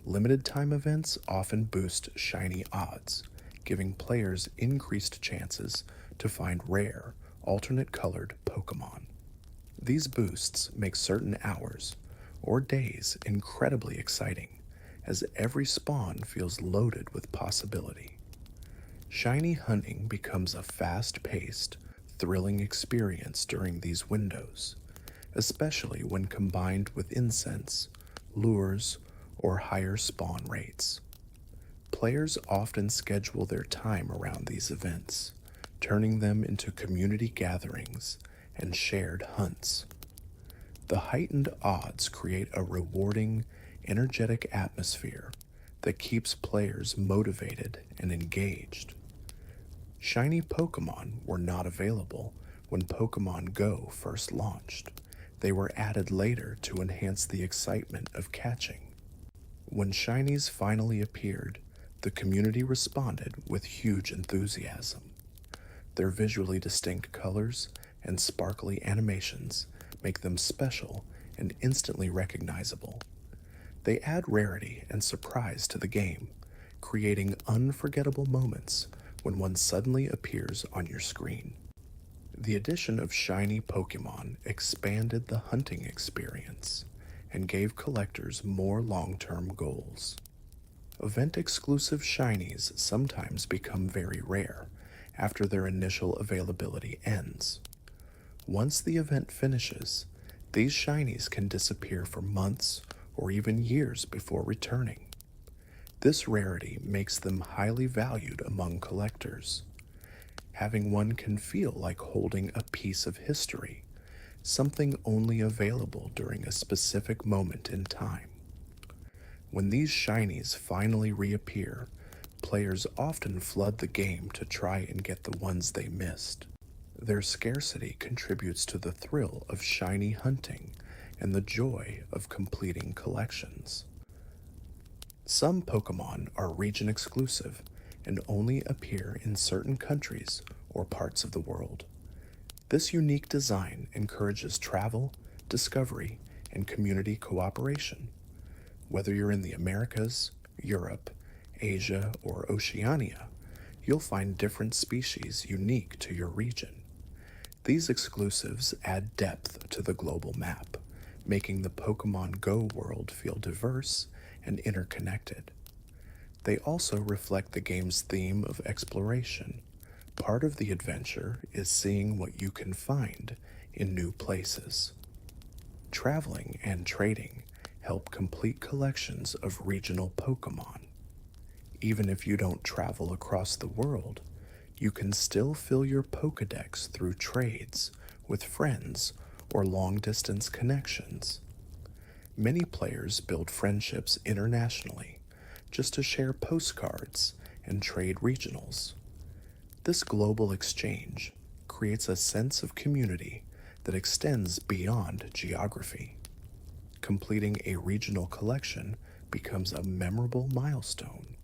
Limited time events often boost shiny odds, giving players increased chances to find rare, alternate colored Pokémon. These boosts make certain hours or days incredibly exciting, as every spawn feels loaded with possibility. Shiny hunting becomes a fast paced, thrilling experience during these windows, especially when combined with incense, lures, or higher spawn rates. Players often schedule their time around these events, turning them into community gatherings and shared hunts. The heightened odds create a rewarding, energetic atmosphere that keeps players motivated and engaged. Shiny Pokémon were not available when Pokémon GO first launched. They were added later to enhance the excitement of catching. When shinies finally appeared, the community responded with huge enthusiasm. Their visually distinct colors and sparkly animations make them special and instantly recognizable. They add rarity and surprise to the game, creating unforgettable moments when one suddenly appears on your screen. The addition of shiny Pokémon expanded the hunting experience and gave collectors more long-term goals. Event-exclusive shinies sometimes become very rare after their initial availability ends. Once the event finishes, these shinies can disappear for months or even years before returning. This rarity makes them highly valued among collectors. Having one can feel like holding a piece of history, something only available during a specific moment in time. When these shinies finally reappear, players often flood the game to try and get the ones they missed. Their scarcity contributes to the thrill of shiny hunting and the joy of completing collections. Some Pokémon are region exclusive and only appear in certain countries or parts of the world. This unique design encourages travel, discovery, and community cooperation. Whether you're in the Americas, Europe, Asia, or Oceania, you'll find different species unique to your region. These exclusives add depth to the global map, making the Pokémon GO world feel diverse and interconnected. They also reflect the game's theme of exploration. Part of the adventure is seeing what you can find in new places. Traveling and trading help complete collections of regional Pokémon. Even if you don't travel across the world, you can still fill your Pokédex through trades with friends or long-distance connections. Many players build friendships internationally just to share postcards and trade regionals. This global exchange creates a sense of community that extends beyond geography. Completing a regional collection becomes a memorable milestone,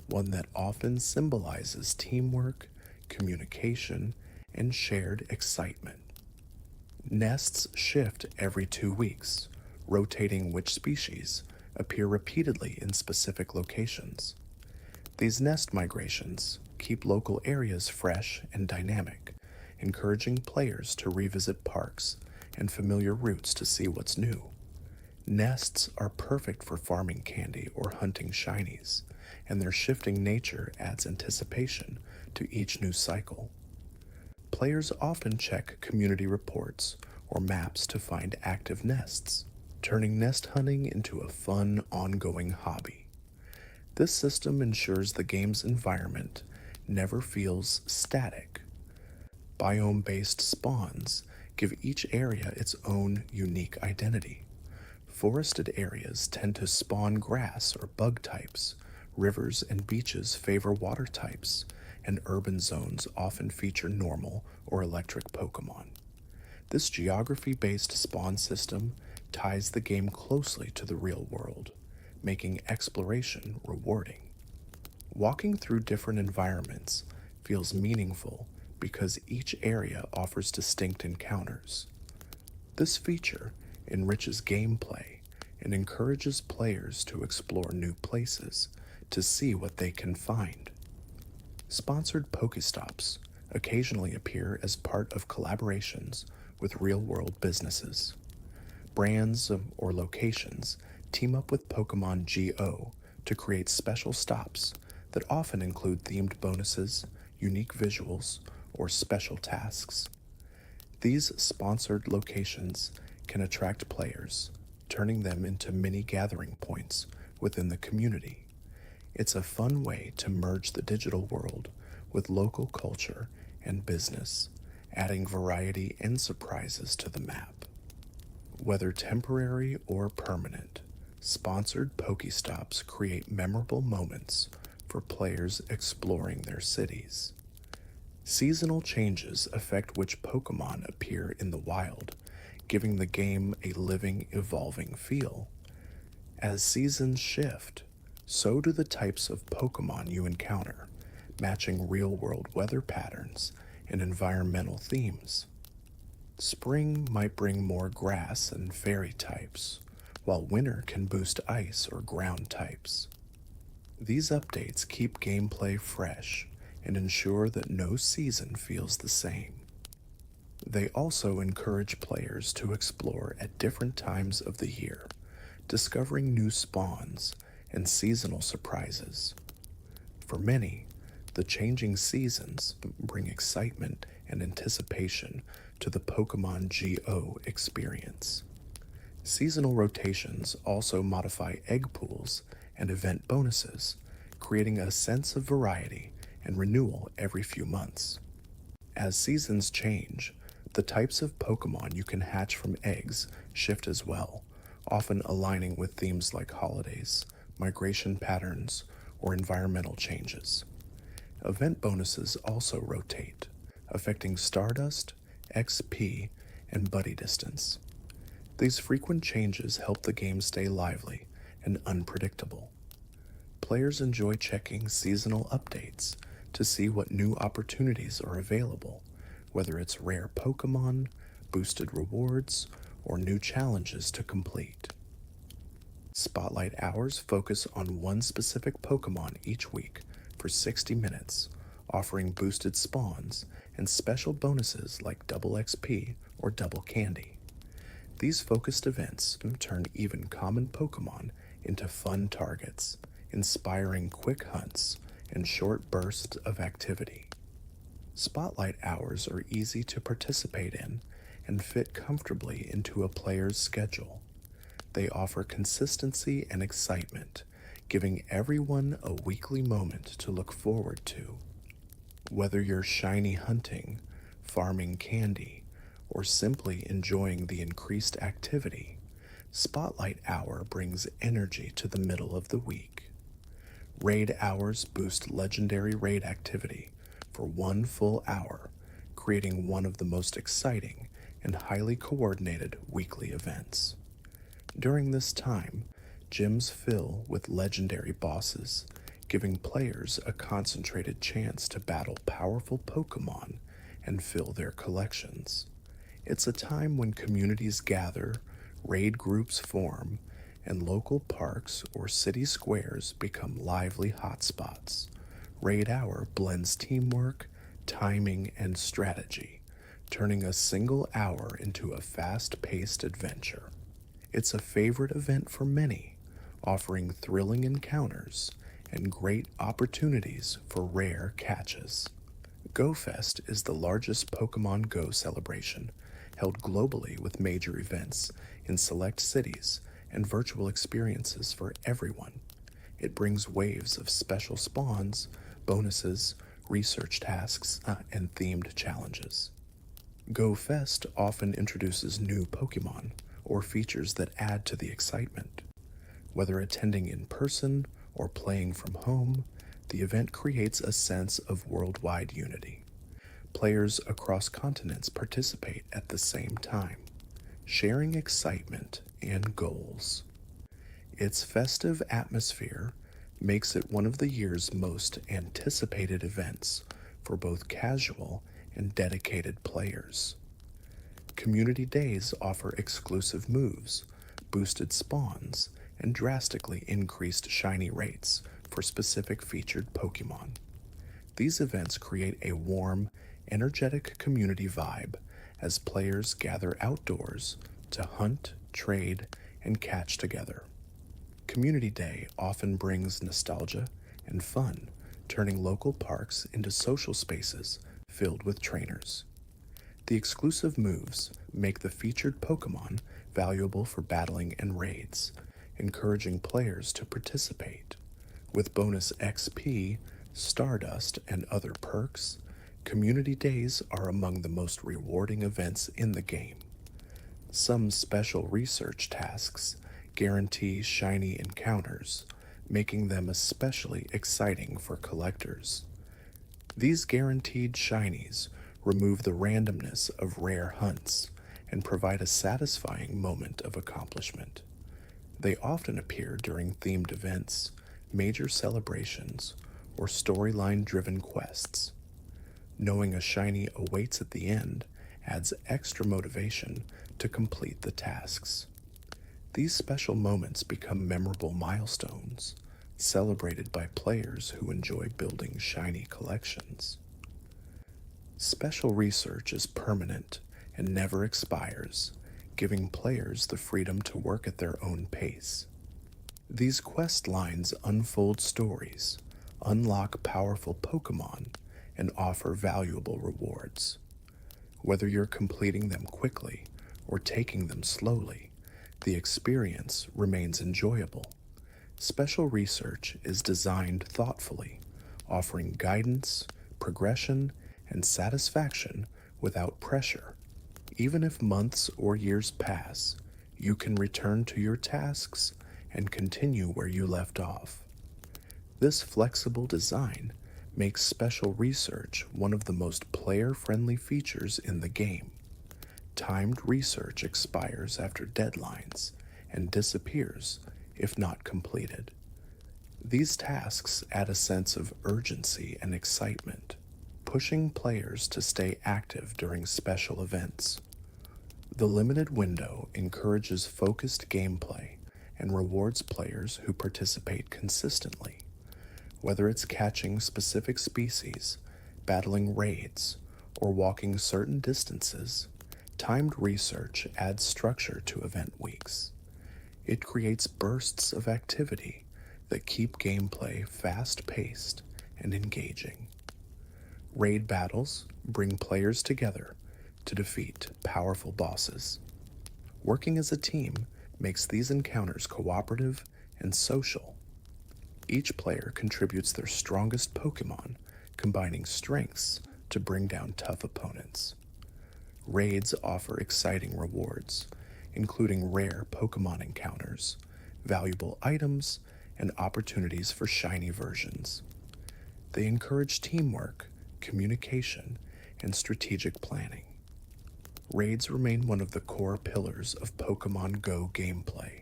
one that often symbolizes teamwork, communication, and shared excitement. Nests shift every 2 weeks, rotating which species appear repeatedly in specific locations. These nest migrations keep local areas fresh and dynamic, encouraging players to revisit parks and familiar routes to see what's new. Nests are perfect for farming candy or hunting shinies, and their shifting nature adds anticipation to each new cycle. Players often check community reports or maps to find active nests, turning nest hunting into a fun, ongoing hobby. This system ensures the game's environment never feels static. Biome-based spawns give each area its own unique identity. Forested areas tend to spawn grass or bug types, rivers and beaches favor water types, and urban zones often feature normal or electric Pokémon. This geography-based spawn system ties the game closely to the real world, making exploration rewarding. Walking through different environments feels meaningful because each area offers distinct encounters. This feature enriches gameplay and encourages players to explore new places to see what they can find. Sponsored Pokestops occasionally appear as part of collaborations with real-world businesses. Brands or locations team up with Pokémon GO to create special stops that often include themed bonuses, unique visuals, or special tasks. These sponsored locations can attract players, turning them into mini gathering points within the community. It's a fun way to merge the digital world with local culture and business, adding variety and surprises to the map. Whether temporary or permanent, sponsored Pokestops create memorable moments for players exploring their cities. Seasonal changes affect which Pokémon appear in the wild, giving the game a living, evolving feel. As seasons shift, so do the types of Pokémon you encounter, matching real-world weather patterns and environmental themes. Spring might bring more grass and fairy types, while winter can boost ice or ground types. These updates keep gameplay fresh and ensure that no season feels the same. They also encourage players to explore at different times of the year, discovering new spawns and seasonal surprises. For many, the changing seasons bring excitement and anticipation to the Pokémon GO experience. Seasonal rotations also modify egg pools and event bonuses, creating a sense of variety and renewal every few months. As seasons change, the types of Pokémon you can hatch from eggs shift as well, often aligning with themes like holidays, migration patterns, or environmental changes. Event bonuses also rotate, affecting Stardust, XP, and buddy distance. These frequent changes help the game stay lively and unpredictable. Players enjoy checking seasonal updates to see what new opportunities are available, whether it's rare Pokémon, boosted rewards, or new challenges to complete. Spotlight hours focus on one specific Pokémon each week for 60 minutes, offering boosted spawns and special bonuses like double XP or double candy. These focused events turn even common Pokémon into fun targets, inspiring quick hunts and short bursts of activity. Spotlight hours are easy to participate in and fit comfortably into a player's schedule. They offer consistency and excitement, giving everyone a weekly moment to look forward to. Whether you're shiny hunting, farming candy, or simply enjoying the increased activity, Spotlight Hour brings energy to the middle of the week. Raid hours boost legendary raid activity for 1 full hour, creating one of the most exciting and highly coordinated weekly events. During this time, gyms fill with legendary bosses, giving players a concentrated chance to battle powerful Pokémon and fill their collections. It's a time when communities gather, raid groups form, and local parks or city squares become lively hotspots. Raid Hour blends teamwork, timing, and strategy, turning a single hour into a fast-paced adventure. It's a favorite event for many, offering thrilling encounters and great opportunities for rare catches. GoFest is the largest Pokémon Go celebration, held globally with major events in select cities and virtual experiences for everyone. It brings waves of special spawns, bonuses, research tasks, and themed challenges. GoFest often introduces new Pokémon or features that add to the excitement. Whether attending in person or playing from home, The event creates a sense of worldwide unity. Players across continents participate at the same time, sharing excitement and goals. Its festive atmosphere makes it one of the year's most anticipated events for both casual and dedicated players. Community days offer exclusive moves, boosted spawns, and drastically increased shiny rates for specific featured Pokemon. These events create a warm, energetic community vibe as players gather outdoors to hunt, trade, and catch together. Community Day often brings nostalgia and fun, turning local parks into social spaces filled with trainers. The exclusive moves make the featured Pokemon valuable for battling and raids, encouraging players to participate. With bonus XP, Stardust, and other perks, Community Days are among the most rewarding events in the game. Some special research tasks guarantee shiny encounters, making them especially exciting for collectors. These guaranteed shinies remove the randomness of rare hunts and provide a satisfying moment of accomplishment. They often appear during themed events, major celebrations, or storyline-driven quests. Knowing a shiny awaits at the end adds extra motivation to complete the tasks. These special moments become memorable milestones, celebrated by players who enjoy building shiny collections. Special research is permanent and never expires, giving players the freedom to work at their own pace. These quest lines unfold stories, unlock powerful Pokemon, and offer valuable rewards. Whether you're completing them quickly or taking them slowly, the experience remains enjoyable. Special research is designed thoughtfully, offering guidance, progression, and satisfaction without pressure. Even if months or years pass, you can return to your tasks and continue where you left off. This flexible design makes special research one of the most player-friendly features in the game. Timed research expires after deadlines and disappears if not completed. These tasks add a sense of urgency and excitement, pushing players to stay active during special events. The limited window encourages focused gameplay and rewards players who participate consistently. Whether it's catching specific species, battling raids, or walking certain distances, timed research adds structure to event weeks. It creates bursts of activity that keep gameplay fast-paced and engaging. Raid battles bring players together to defeat powerful bosses. Working as a team makes these encounters cooperative and social. Each player contributes their strongest Pokemon, combining strengths to bring down tough opponents. Raids offer exciting rewards, including rare Pokemon encounters, valuable items, and opportunities for shiny versions. They encourage teamwork, communication, and strategic planning. Raids remain one of the core pillars of Pokémon GO gameplay,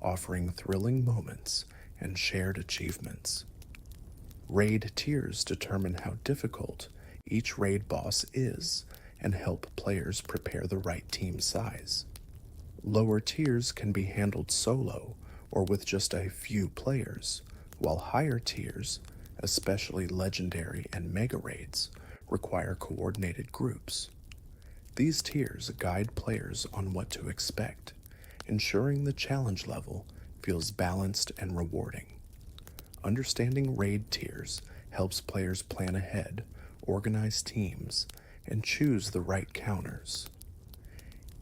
offering thrilling moments and shared achievements. Raid tiers determine how difficult each raid boss is and help players prepare the right team size. Lower tiers can be handled solo or with just a few players, while higher tiers, especially legendary and mega raids, require coordinated groups. These tiers guide players on what to expect, ensuring the challenge level feels balanced and rewarding. Understanding raid tiers helps players plan ahead, organize teams, and choose the right counters.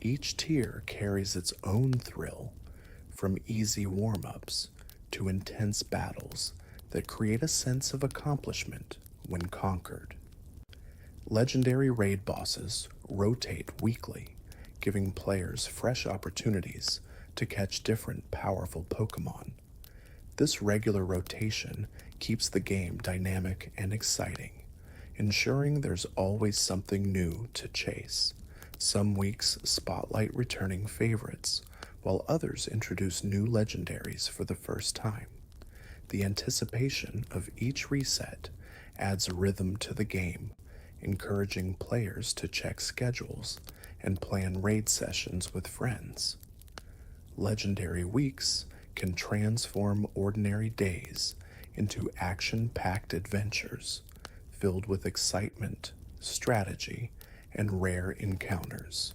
Each tier carries its own thrill, from easy warm-ups to intense battles that create a sense of accomplishment when conquered. Legendary raid bosses rotate weekly, giving players fresh opportunities to catch different powerful Pokemon. This regular rotation keeps the game dynamic and exciting, ensuring there's always something new to chase. Some weeks spotlight returning favorites, while others introduce new legendaries for the first time. The anticipation of each reset adds a rhythm to the game, encouraging players to check schedules and plan raid sessions with friends. Legendary weeks can transform ordinary days into action-packed adventures filled with excitement, strategy, and rare encounters.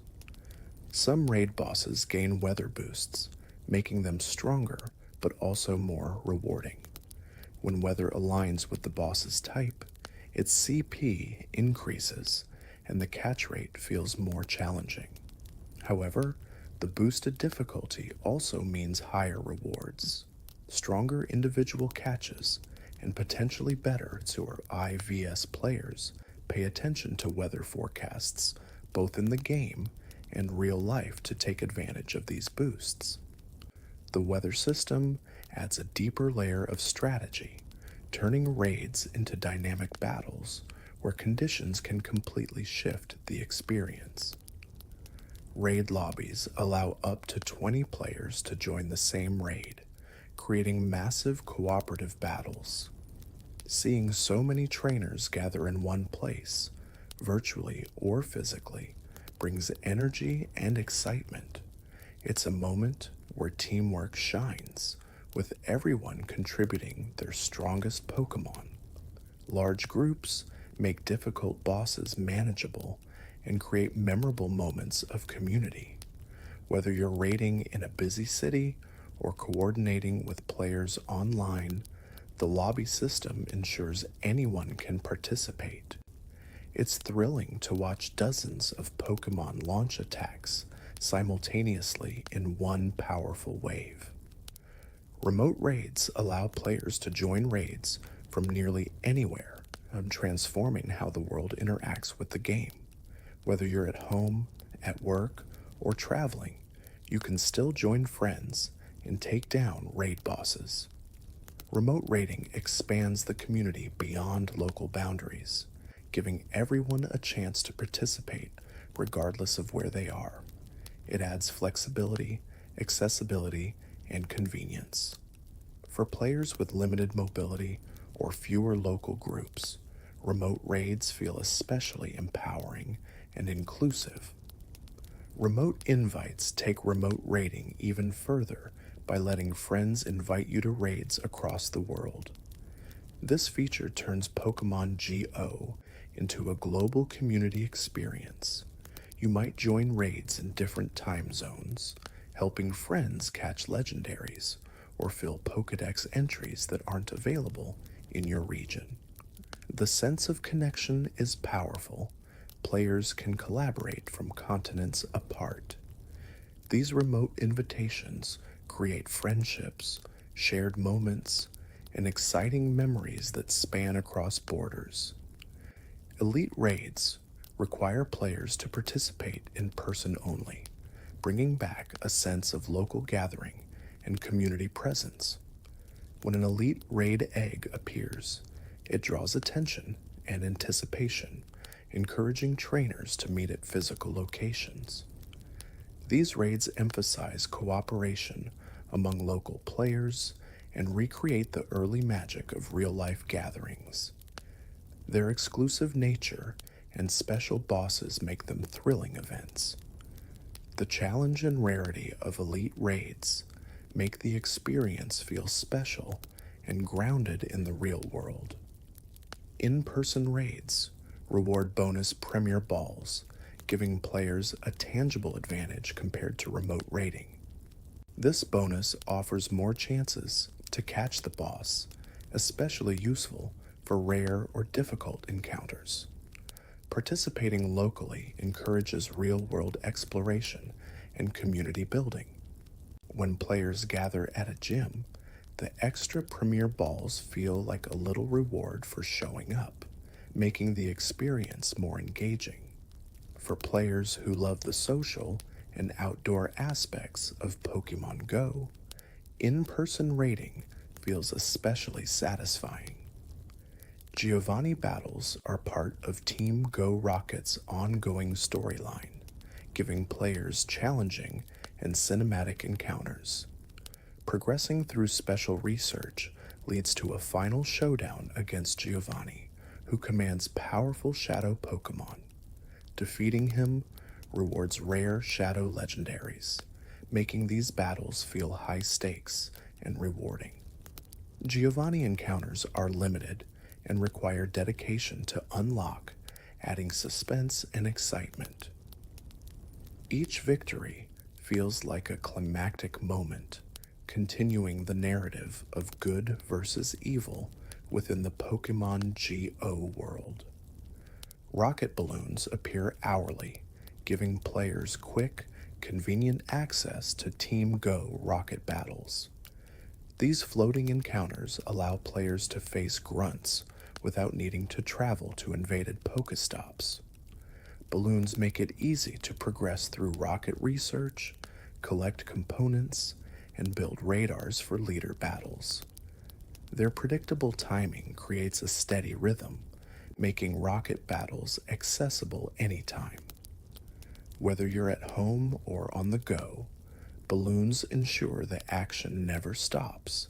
Some raid bosses gain weather boosts, making them stronger but also more rewarding. When weather aligns with the boss's type, its CP increases and the catch rate feels more challenging. However, the boosted difficulty also means higher rewards, stronger individual catches, and potentially better to our IVS players pay attention to weather forecasts both in the game and real life to take advantage of these boosts. The weather system adds a deeper layer of strategy, turning raids into dynamic battles where conditions can completely shift the experience. Raid lobbies allow up to 20 players to join the same raid, creating massive cooperative battles. Seeing so many trainers gather in one place, virtually or physically, brings energy and excitement. It's a moment where teamwork shines, with everyone contributing their strongest Pokémon. Large groups make difficult bosses manageable and create memorable moments of community. Whether you're raiding in a busy city or coordinating with players online, the lobby system ensures anyone can participate. It's thrilling to watch dozens of Pokémon launch attacks simultaneously in one powerful wave. Remote raids allow players to join raids from nearly anywhere, transforming how the world interacts with the game. Whether you're at home, at work, or traveling, you can still join friends and take down raid bosses. Remote raiding expands the community beyond local boundaries, giving everyone a chance to participate regardless of where they are. It adds flexibility, accessibility, and convenience. For players with limited mobility or fewer local groups, remote raids feel especially empowering and inclusive. Remote invites take remote raiding even further by letting friends invite you to raids across the world. This feature turns Pokémon GO into a global community experience. You might join raids in different time zones, helping friends catch legendaries or fill Pokédex entries that aren't available in your region. The sense of connection is powerful. Players can collaborate from continents apart. These remote invitations create friendships, shared moments, and exciting memories that span across borders. Elite raids require players to participate in person only, bringing back a sense of local gathering and community presence. When an elite raid egg appears, it draws attention and anticipation, encouraging trainers to meet at physical locations. These raids emphasize cooperation among local players and recreate the early magic of real-life gatherings. Their exclusive nature and special bosses make them thrilling events. The challenge and rarity of elite raids make the experience feel special and grounded in the real world. In-person raids reward bonus Premier Balls, giving players a tangible advantage compared to remote raiding. This bonus offers more chances to catch the boss, especially useful for rare or difficult encounters. Participating locally encourages real-world exploration and community building. When players gather at a gym, the extra Premier Balls feel like a little reward for showing up, making the experience more engaging. For players who love the social and outdoor aspects of Pokémon GO, in-person raiding feels especially satisfying. Giovanni battles are part of Team Go Rocket's ongoing storyline, giving players challenging and cinematic encounters. Progressing through special research leads to a final showdown against Giovanni, who commands powerful shadow Pokémon. Defeating him rewards rare shadow legendaries, making these battles feel high stakes and rewarding. Giovanni encounters are limited and require dedication to unlock, adding suspense and excitement. Each victory feels like a climactic moment, continuing the narrative of good versus evil within the Pokémon GO world. Rocket balloons appear hourly, giving players quick, convenient access to Team Go rocket battles. These floating encounters allow players to face grunts without needing to travel to invaded Pokestops. Balloons make it easy to progress through rocket research, collect components, and build radars for leader battles. Their predictable timing creates a steady rhythm, making rocket battles accessible anytime. Whether you're at home or on the go, balloons ensure the action never stops,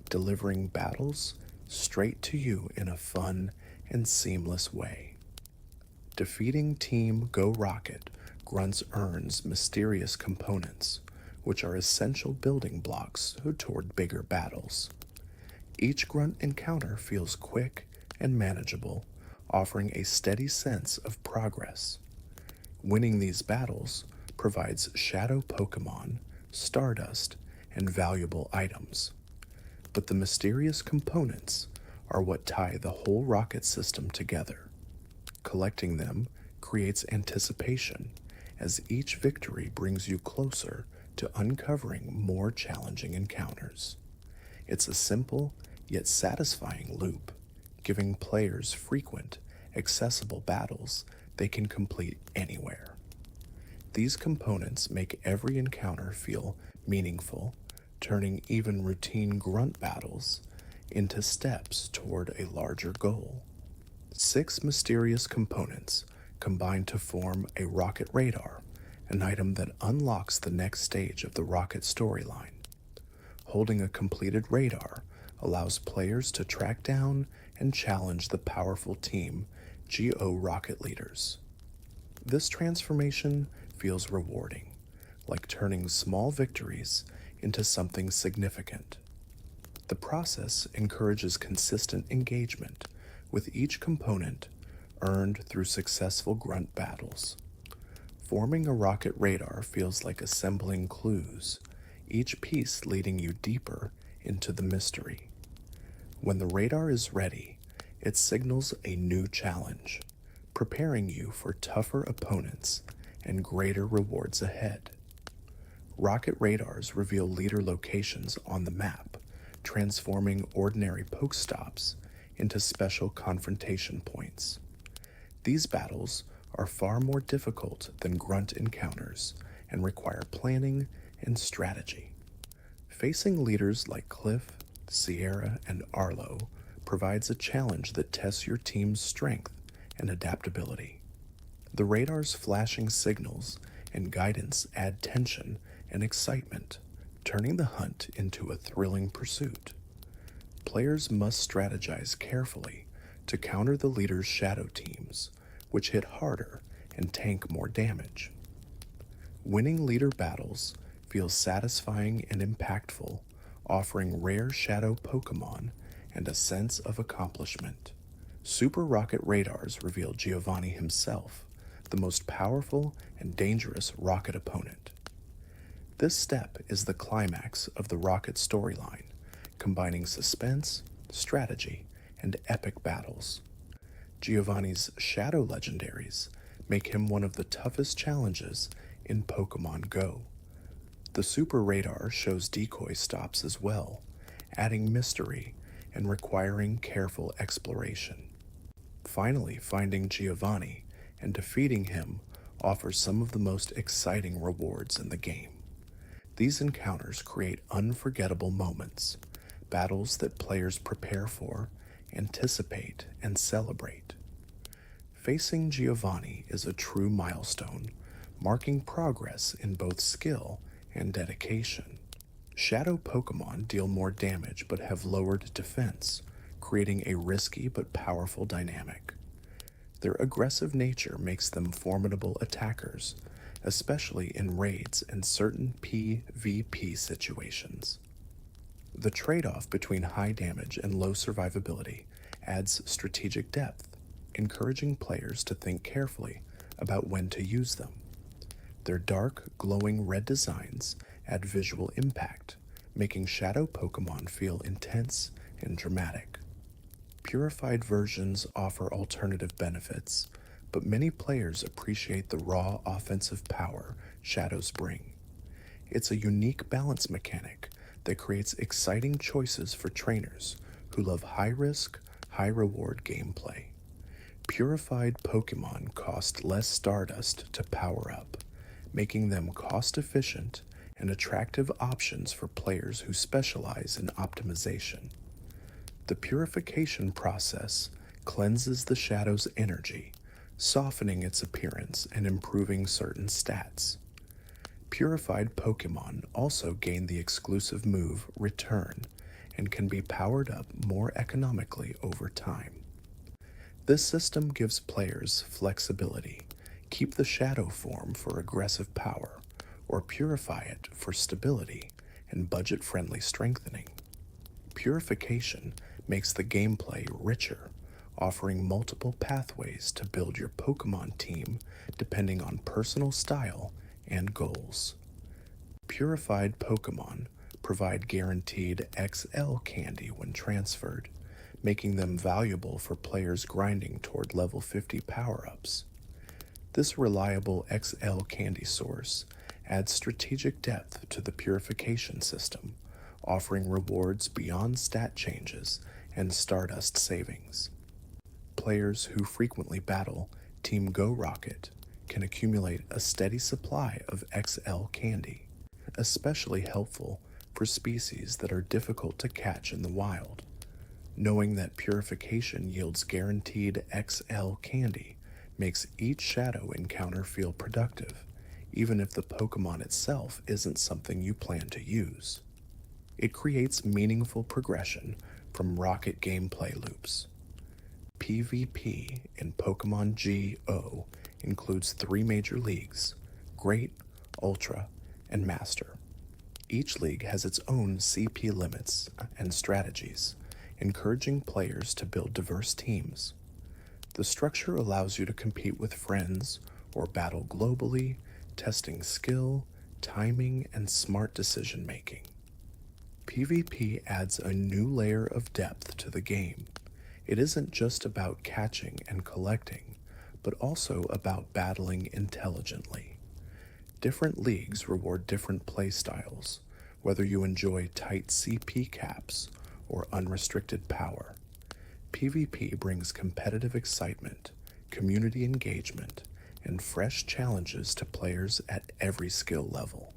delivering battles straight to you in a fun and seamless way. Defeating Team Go Rocket grunts earns mysterious components, which are essential building blocks toward bigger battles. Each grunt encounter feels quick and manageable, offering a steady sense of progress. Winning these battles provides shadow Pokémon, Stardust, and valuable items. But the mysterious components are what tie the whole rocket system together. Collecting them creates anticipation, as each victory brings you closer to uncovering more challenging encounters. It's a simple yet satisfying loop, giving players frequent, accessible battles they can complete anywhere. These components make every encounter feel meaningful, turning even routine grunt battles into steps toward a larger goal. 6 mysterious components combine to form a rocket radar, an item that unlocks the next stage of the rocket storyline. Holding a completed radar allows players to track down and challenge the powerful Team GO rocket leaders. This transformation feels rewarding, like turning small victories into something significant. The process encourages consistent engagement, with each component earned through successful grunt battles. Forming a rocket radar feels like assembling clues, each piece leading you deeper into the mystery. When the radar is ready, it signals a new challenge, preparing you for tougher opponents and greater rewards ahead. Rocket radars reveal leader locations on the map, transforming ordinary Pokestops into special confrontation points. These battles are far more difficult than grunt encounters and require planning and strategy. Facing leaders like Cliff, Sierra, and Arlo provides a challenge that tests your team's strength and adaptability. The radar's flashing signals and guidance add tension and excitement, turning the hunt into a thrilling pursuit. Players must strategize carefully to counter the leader's shadow teams, which hit harder and tank more damage. Winning leader battles feels satisfying and impactful, offering rare shadow Pokémon and a sense of accomplishment. Super Rocket Radars reveal Giovanni himself, the most powerful and dangerous rocket opponent. This step is the climax of the rocket storyline, combining suspense, strategy, and epic battles. Giovanni's shadow legendaries make him one of the toughest challenges in Pokémon GO. The Super Radar shows decoy stops as well, adding mystery and requiring careful exploration. Finally, finding Giovanni and defeating him offers some of the most exciting rewards in the game. These encounters create unforgettable moments, battles that players prepare for, anticipate, and celebrate. Facing Giovanni is a true milestone, marking progress in both skill and dedication. Shadow Pokemon deal more damage but have lowered defense, creating a risky but powerful dynamic. Their aggressive nature makes them formidable attackers, especially in raids and certain PvP situations. The trade-off between high damage and low survivability adds strategic depth, encouraging players to think carefully about when to use them. Their dark, glowing red designs add visual impact, making Shadow Pokemon feel intense and dramatic. Purified versions offer alternative benefits, but many players appreciate the raw offensive power Shadows bring. It's a unique balance mechanic that creates exciting choices for trainers who love high-risk, high-reward gameplay. Purified Pokemon cost less Stardust to power up, making them cost-efficient and attractive options for players who specialize in optimization. The purification process cleanses the Shadow's energy, softening its appearance and improving certain stats. Purified Pokemon also gain the exclusive move Return and can be powered up more economically over time. This system gives players flexibility. Keep the Shadow form for aggressive power, or purify it for stability and budget-friendly strengthening. Purification makes the gameplay richer, offering multiple pathways to build your Pokemon team depending on personal style and goals. Purified Pokemon provide guaranteed XL candy when transferred, making them valuable for players grinding toward level 50 power-ups. This reliable XL candy source adds strategic depth to the purification system, offering rewards beyond stat changes and Stardust savings. Players who frequently battle Team Go Rocket can accumulate a steady supply of XL candy, especially helpful for species that are difficult to catch in the wild. Knowing that purification yields guaranteed XL candy makes each Shadow encounter feel productive, even if the Pokemon itself isn't something you plan to use. It creates meaningful progression from Rocket gameplay loops. PvP in Pokémon GO includes 3 major leagues: Great, Ultra, and Master. Each league has its own CP limits and strategies, encouraging players to build diverse teams. The structure allows you to compete with friends or battle globally, testing skill, timing, and smart decision-making. PvP adds a new layer of depth to the game. It isn't just about catching and collecting, but also about battling intelligently. Different leagues reward different playstyles, whether you enjoy tight CP caps or unrestricted power. PvP brings competitive excitement, community engagement, and fresh challenges to players at every skill level.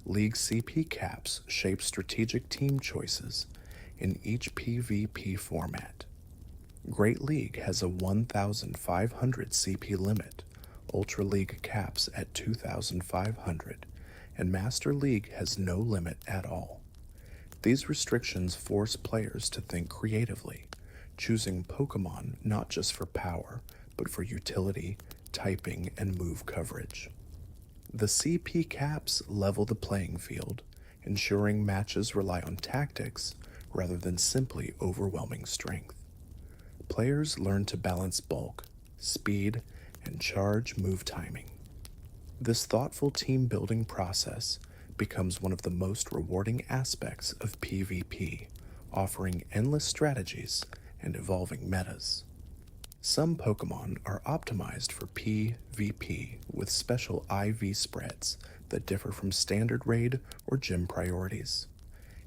League CP caps shape strategic team choices in each PvP format. Great League has a 1,500 CP limit, Ultra League caps at 2,500, and Master League has no limit at all. These restrictions force players to think creatively, choosing Pokemon not just for power, but for utility, typing, and move coverage. The CP caps level the playing field, ensuring matches rely on tactics rather than simply overwhelming strength. Players learn to balance bulk, speed, and charge move timing. This thoughtful team-building process becomes one of the most rewarding aspects of PvP, offering endless strategies and evolving metas. Some Pokemon are optimized for PvP with special IV spreads that differ from standard raid or gym priorities.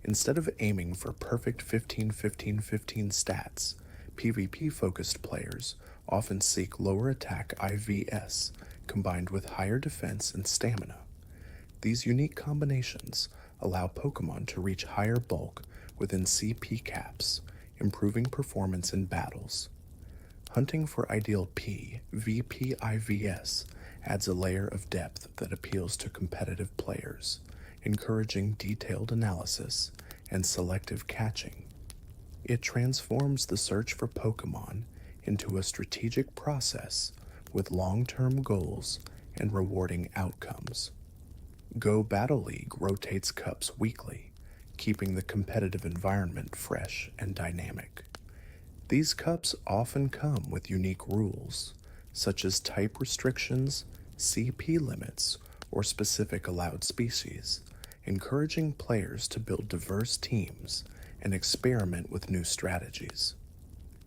Instead of aiming for perfect 15-15-15 stats, PvP-focused players often seek lower attack IVs combined with higher defense and stamina. These unique combinations allow Pokemon to reach higher bulk within CP caps, improving performance in battles. Hunting for ideal PvPIVs adds a layer of depth that appeals to competitive players, encouraging detailed analysis and selective catching. It transforms the search for Pokémon into a strategic process with long-term goals and rewarding outcomes. Go Battle League rotates cups weekly, keeping the competitive environment fresh and dynamic. These cups often come with unique rules, such as type restrictions, CP limits, or specific allowed species, encouraging players to build diverse teams and experiment with new strategies.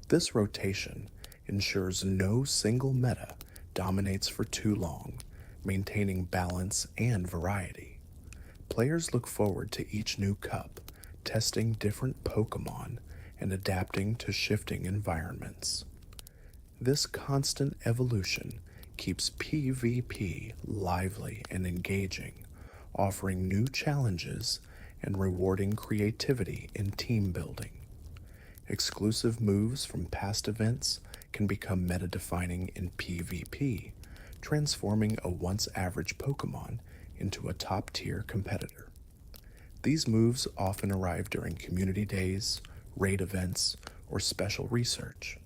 This rotation ensures no single meta dominates for too long, maintaining balance and variety. Players look forward to each new cup, testing different Pokémon and adapting to shifting environments. This constant evolution keeps PvP lively and engaging, offering new challenges and rewarding creativity in team building. Exclusive moves from past events can become meta-defining in PvP, transforming a once-average Pokémon into a top-tier competitor. These moves often arrive during community days, raid events, or special research.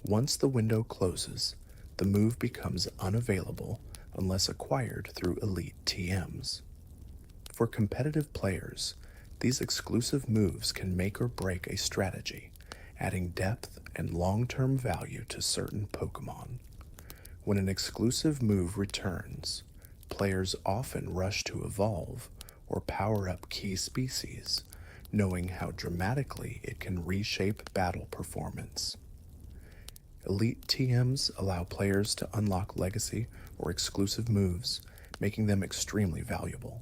Once the window closes, the move becomes unavailable unless acquired through elite TMs. For competitive players, these exclusive moves can make or break a strategy, adding depth and long-term value to certain Pokémon. When an exclusive move returns, players often rush to evolve or power up key species, knowing how dramatically it can reshape battle performance. Elite TMs allow players to unlock legacy or exclusive moves, making them extremely valuable.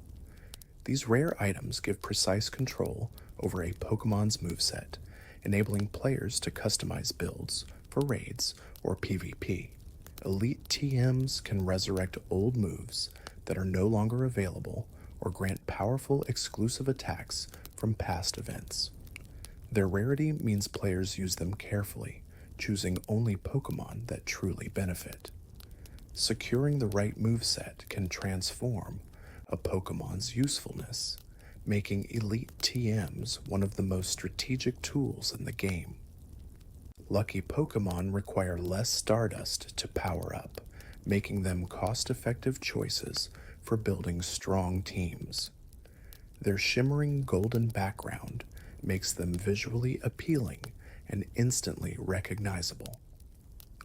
These rare items give precise control over a Pokémon's moveset, enabling players to customize builds for raids or PvP. Elite TMs can resurrect old moves that are no longer available or grant powerful exclusive attacks from past events. Their rarity means players use them carefully, choosing only Pokémon that truly benefit. Securing the right moveset can transform a Pokémon's usefulness, making elite TMs one of the most strategic tools in the game. Lucky Pokémon require less Stardust to power up, making them cost-effective choices for building strong teams. Their shimmering golden background makes them visually appealing and instantly recognizable.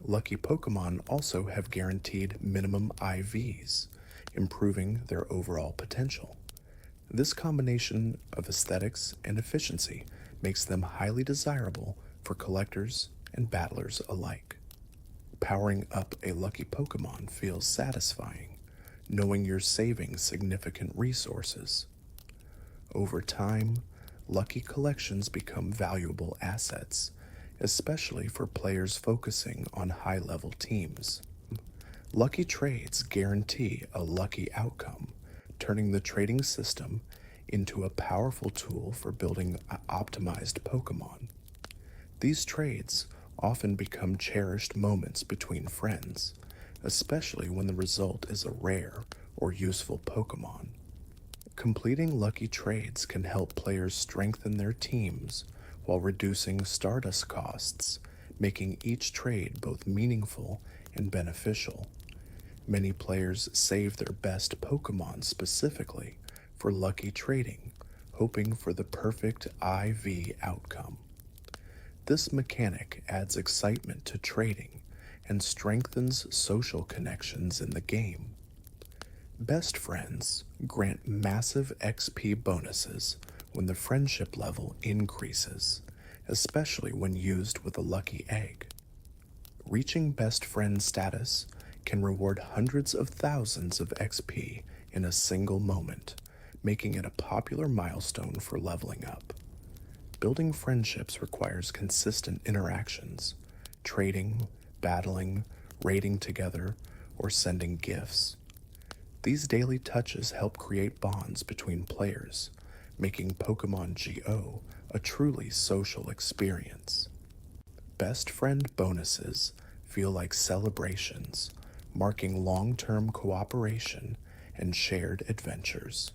Lucky Pokémon also have guaranteed minimum IVs, improving their overall potential. This combination of aesthetics and efficiency makes them highly desirable for collectors and battlers alike. Powering up a lucky Pokémon feels satisfying, knowing you're saving significant resources. Over time, lucky collections become valuable assets, especially for players focusing on high-level teams. Lucky trades guarantee a lucky outcome, turning the trading system into a powerful tool for building optimized Pokémon. These trades often become cherished moments between friends, especially when the result is a rare or useful Pokémon. Completing lucky trades can help players strengthen their teams while reducing Stardust costs, making each trade both meaningful and beneficial. Many players save their best Pokémon specifically for lucky trading, hoping for the perfect IV outcome. This mechanic adds excitement to trading and strengthens social connections in the game. Best friends grant massive XP bonuses when the friendship level increases, especially when used with a lucky egg. Reaching best friend status can reward hundreds of thousands of XP in a single moment, making it a popular milestone for leveling up. Building friendships requires consistent interactions, trading, battling, raiding together, or sending gifts. These daily touches help create bonds between players, making Pokémon GO a truly social experience. Best friend bonuses feel like celebrations, marking long-term cooperation and shared adventures.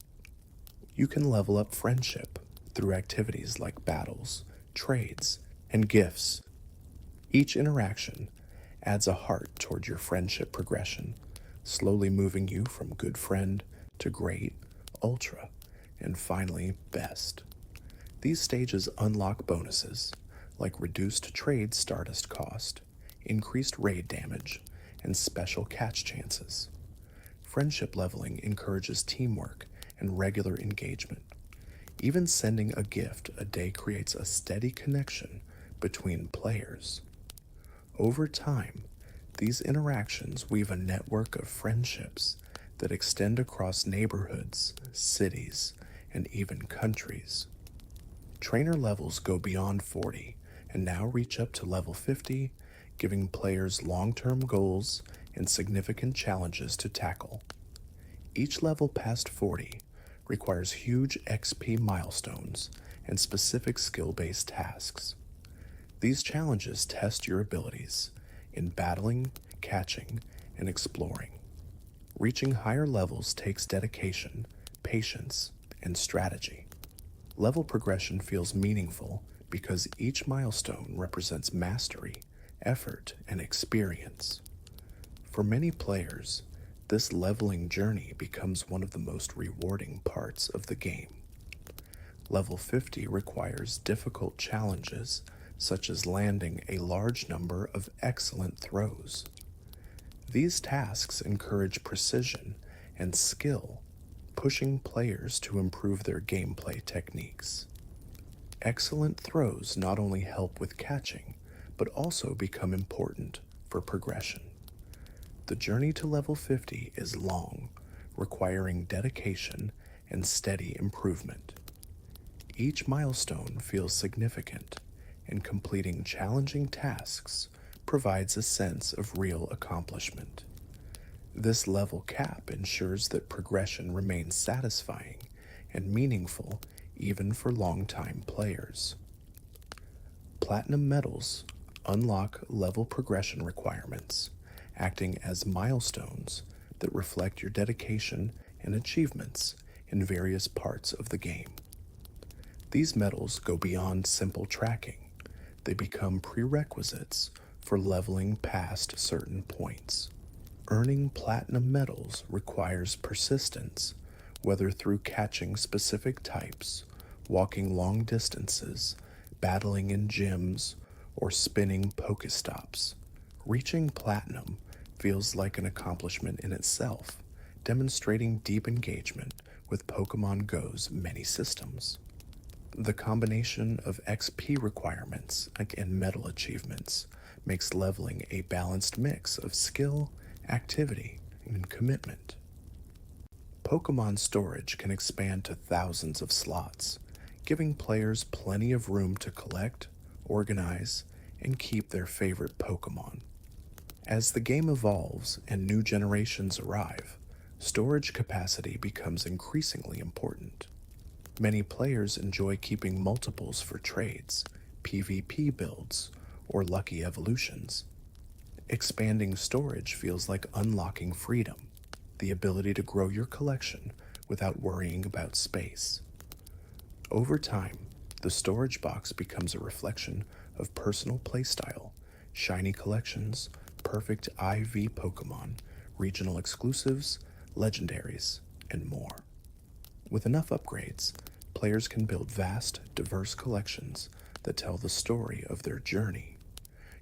You can level up friendship through activities like battles, trades, and gifts. Each interaction adds a heart toward your friendship progression, slowly moving you from good friend to great, ultra, and finally best. These stages unlock bonuses like reduced trade stardust cost, increased raid damage, and special catch chances. Friendship leveling encourages teamwork and regular engagement. Even sending a gift a day creates a steady connection between players. Over time, these interactions weave a network of friendships that extend across neighborhoods, cities, and even countries. Trainer levels go beyond 40 and now reach up to level 50, giving players long-term goals and significant challenges to tackle. Each level past 40 requires huge XP milestones and specific skill-based tasks. These challenges test your abilities in battling, catching, and exploring. Reaching higher levels takes dedication, patience, and strategy. Level progression feels meaningful because each milestone represents mastery, effort, and experience. For many players, this leveling journey becomes one of the most rewarding parts of the game. Level 50 requires difficult challenges such as landing a large number of excellent throws. These tasks encourage precision and skill, pushing players to improve their gameplay techniques. Excellent throws not only help with catching, but also become important for progression. The journey to level 50 is long, requiring dedication and steady improvement. Each milestone feels significant, and completing challenging tasks provides a sense of real accomplishment. This level cap ensures that progression remains satisfying and meaningful even for long-time players. Platinum medals unlock level progression requirements, acting as milestones that reflect your dedication and achievements in various parts of the game. These medals go beyond simple tracking. They become prerequisites for leveling past certain points. Earning platinum medals requires persistence, whether through catching specific types, walking long distances, battling in gyms, or spinning Pokestops. Reaching platinum feels like an accomplishment in itself, demonstrating deep engagement with Pokémon GO's many systems. The combination of XP requirements and medal achievements makes leveling a balanced mix of skill, activity, and commitment. Pokémon storage can expand to thousands of slots, giving players plenty of room to collect, organize, and keep their favorite Pokémon. As the game evolves and new generations arrive, storage capacity becomes increasingly important. Many players enjoy keeping multiples for trades, PvP builds, or lucky evolutions. Expanding storage feels like unlocking freedom, the ability to grow your collection without worrying about space. Over time, the storage box becomes a reflection of personal playstyle, shiny collections, perfect IV Pokémon, regional exclusives, legendaries, and more. With enough upgrades, players can build vast, diverse collections that tell the story of their journey.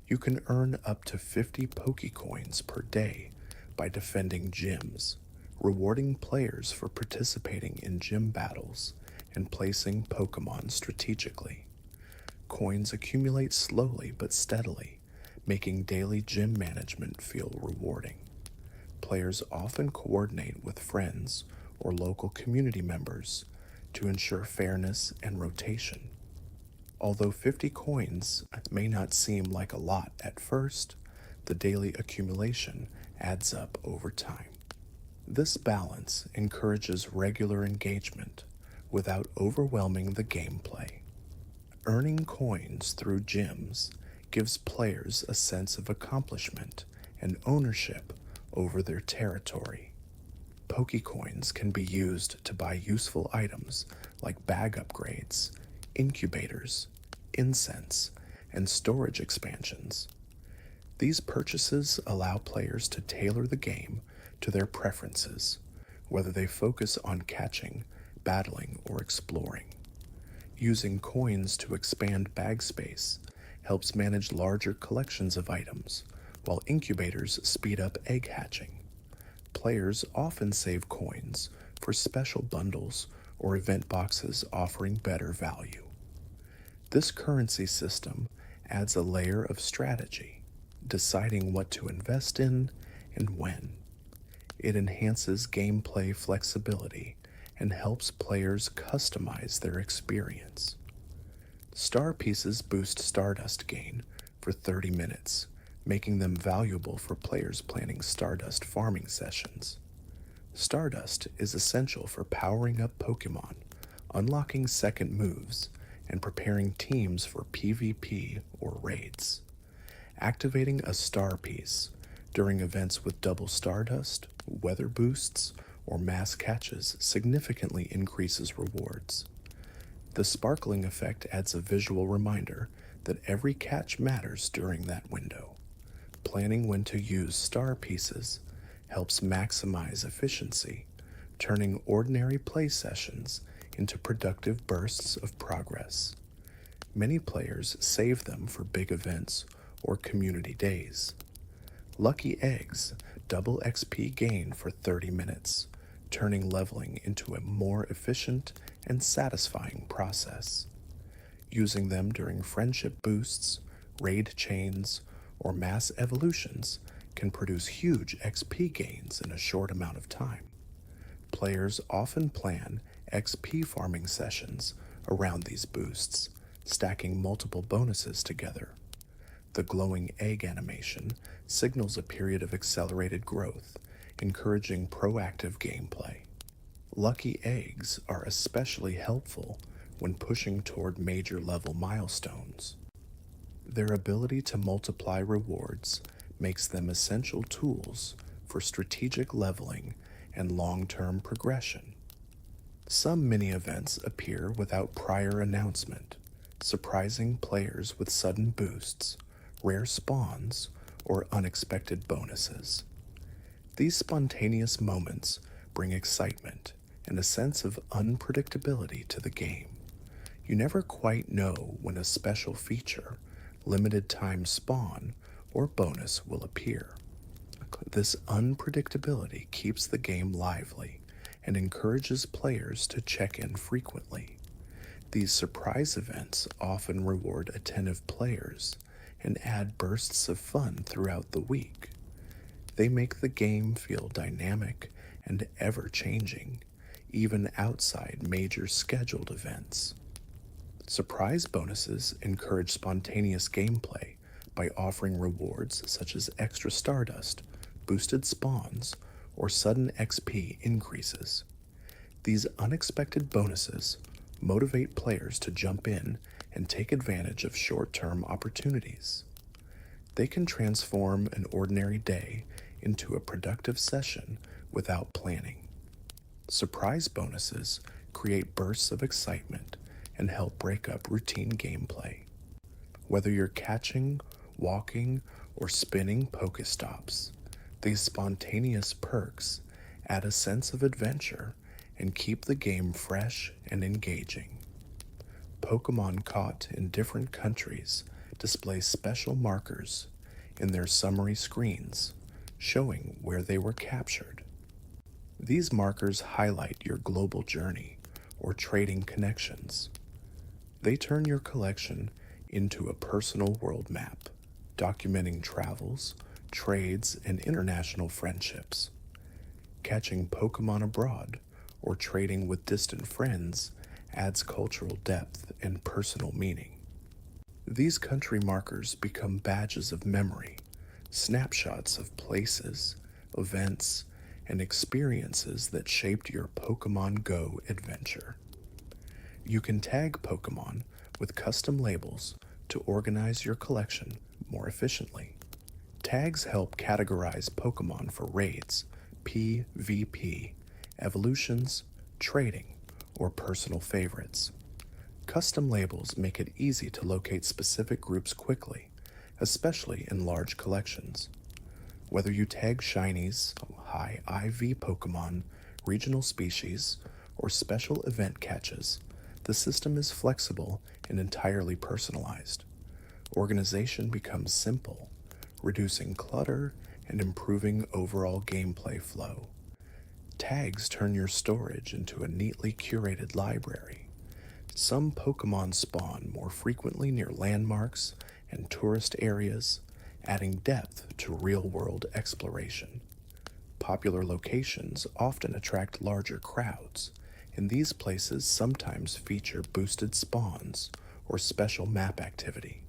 You can earn up to 50 Pokecoins per day by defending gyms, rewarding players for participating in gym battles, and placing Pokémon strategically. Coins accumulate slowly but steadily, making daily gym management feel rewarding. Players often coordinate with friends or local community members to ensure fairness and rotation. Although 50 coins may not seem like a lot at first, the daily accumulation adds up over time. This balance encourages regular engagement without overwhelming the gameplay. Earning coins through gyms gives players a sense of accomplishment and ownership over their territory. Pokecoins can be used to buy useful items like bag upgrades, incubators, incense, and storage expansions. These purchases allow players to tailor the game to their preferences, whether they focus on catching, battling, or exploring. Using coins to expand bag space helps manage larger collections of items, while incubators speed up egg hatching. Players often save coins for special bundles or event boxes offering better value. This currency system adds a layer of strategy, deciding what to invest in and when. It enhances gameplay flexibility and helps players customize their experience. Star pieces boost Stardust gain for 30 minutes, making them valuable for players planning Stardust farming sessions. Stardust is essential for powering up Pokémon, unlocking second moves, and preparing teams for PvP or raids. Activating a star piece during events with double Stardust, weather boosts, or mass catches significantly increases rewards. The sparkling effect adds a visual reminder that every catch matters during that window. Planning when to use star pieces helps maximize efficiency, turning ordinary play sessions into productive bursts of progress. Many players save them for big events or community days. Lucky eggs double XP gain for 30 minutes, turning leveling into a more efficient and satisfying process. Using them during friendship boosts, raid chains, or mass evolutions can produce huge XP gains in a short amount of time. Players often plan XP farming sessions around these boosts, stacking multiple bonuses together. The glowing egg animation signals a period of accelerated growth, encouraging proactive gameplay. Lucky eggs are especially helpful when pushing toward major level milestones. Their ability to multiply rewards makes them essential tools for strategic leveling and long-term progression. Some mini-events appear without prior announcement, surprising players with sudden boosts, rare spawns, or unexpected bonuses. These spontaneous moments bring excitement and a sense of unpredictability to the game. You never quite know when a special feature, limited time spawn, or bonus will appear. This unpredictability keeps the game lively and encourages players to check in frequently. These surprise events often reward attentive players and add bursts of fun throughout the week. They make the game feel dynamic and ever-changing, even outside major scheduled events. Surprise bonuses encourage spontaneous gameplay by offering rewards such as extra Stardust, boosted spawns, or sudden XP increases. These unexpected bonuses motivate players to jump in and take advantage of short-term opportunities. They can transform an ordinary day into a productive session without planning. Surprise bonuses create bursts of excitement and help break up routine gameplay. Whether you're catching, walking, or spinning Pokestops, these spontaneous perks add a sense of adventure and keep the game fresh and engaging. Pokemon caught in different countries display special markers in their summary screens, showing where they were captured. These markers highlight your global journey or trading connections. They turn your collection into a personal world map, documenting travels, trades, and international friendships. Catching Pokemon abroad or trading with distant friends adds cultural depth and personal meaning. These country markers become badges of memory, snapshots of places, events, and experiences that shaped your Pokémon GO adventure. You can tag Pokémon with custom labels to organize your collection more efficiently. Tags help categorize Pokemon for raids, PvP, evolutions, trading, or personal favorites. Custom labels make it easy to locate specific groups quickly, especially in large collections. Whether you tag shinies, high IV Pokemon, regional species, or special event catches, the system is flexible and entirely personalized. Organization becomes simple, reducing clutter and improving overall gameplay flow. Tags turn your storage into a neatly curated library. Some Pokemon spawn more frequently near landmarks and tourist areas, adding depth to real-world exploration. Popular locations often attract larger crowds, and these places sometimes feature boosted spawns or special map activity.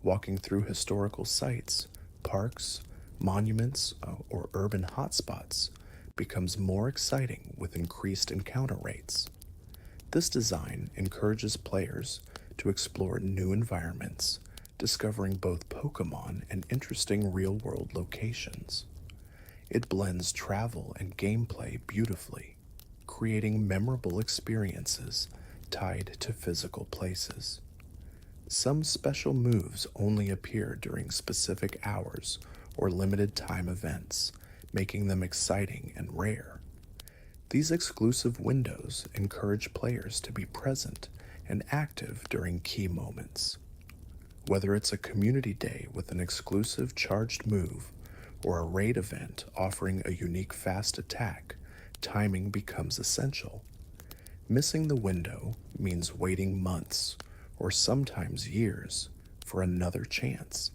Walking through historical sites, parks, monuments, or urban hotspots becomes more exciting with increased encounter rates. This design encourages players to explore new environments, discovering both Pokemon and interesting real-world locations. It blends travel and gameplay beautifully, creating memorable experiences tied to physical places. Some special moves only appear during specific hours or limited time events, making them exciting and rare. These exclusive windows encourage players to be present and active during key moments. Whether it's a community day with an exclusive charged move or a raid event offering a unique fast attack, timing becomes essential. Missing the window means waiting months or sometimes years for another chance.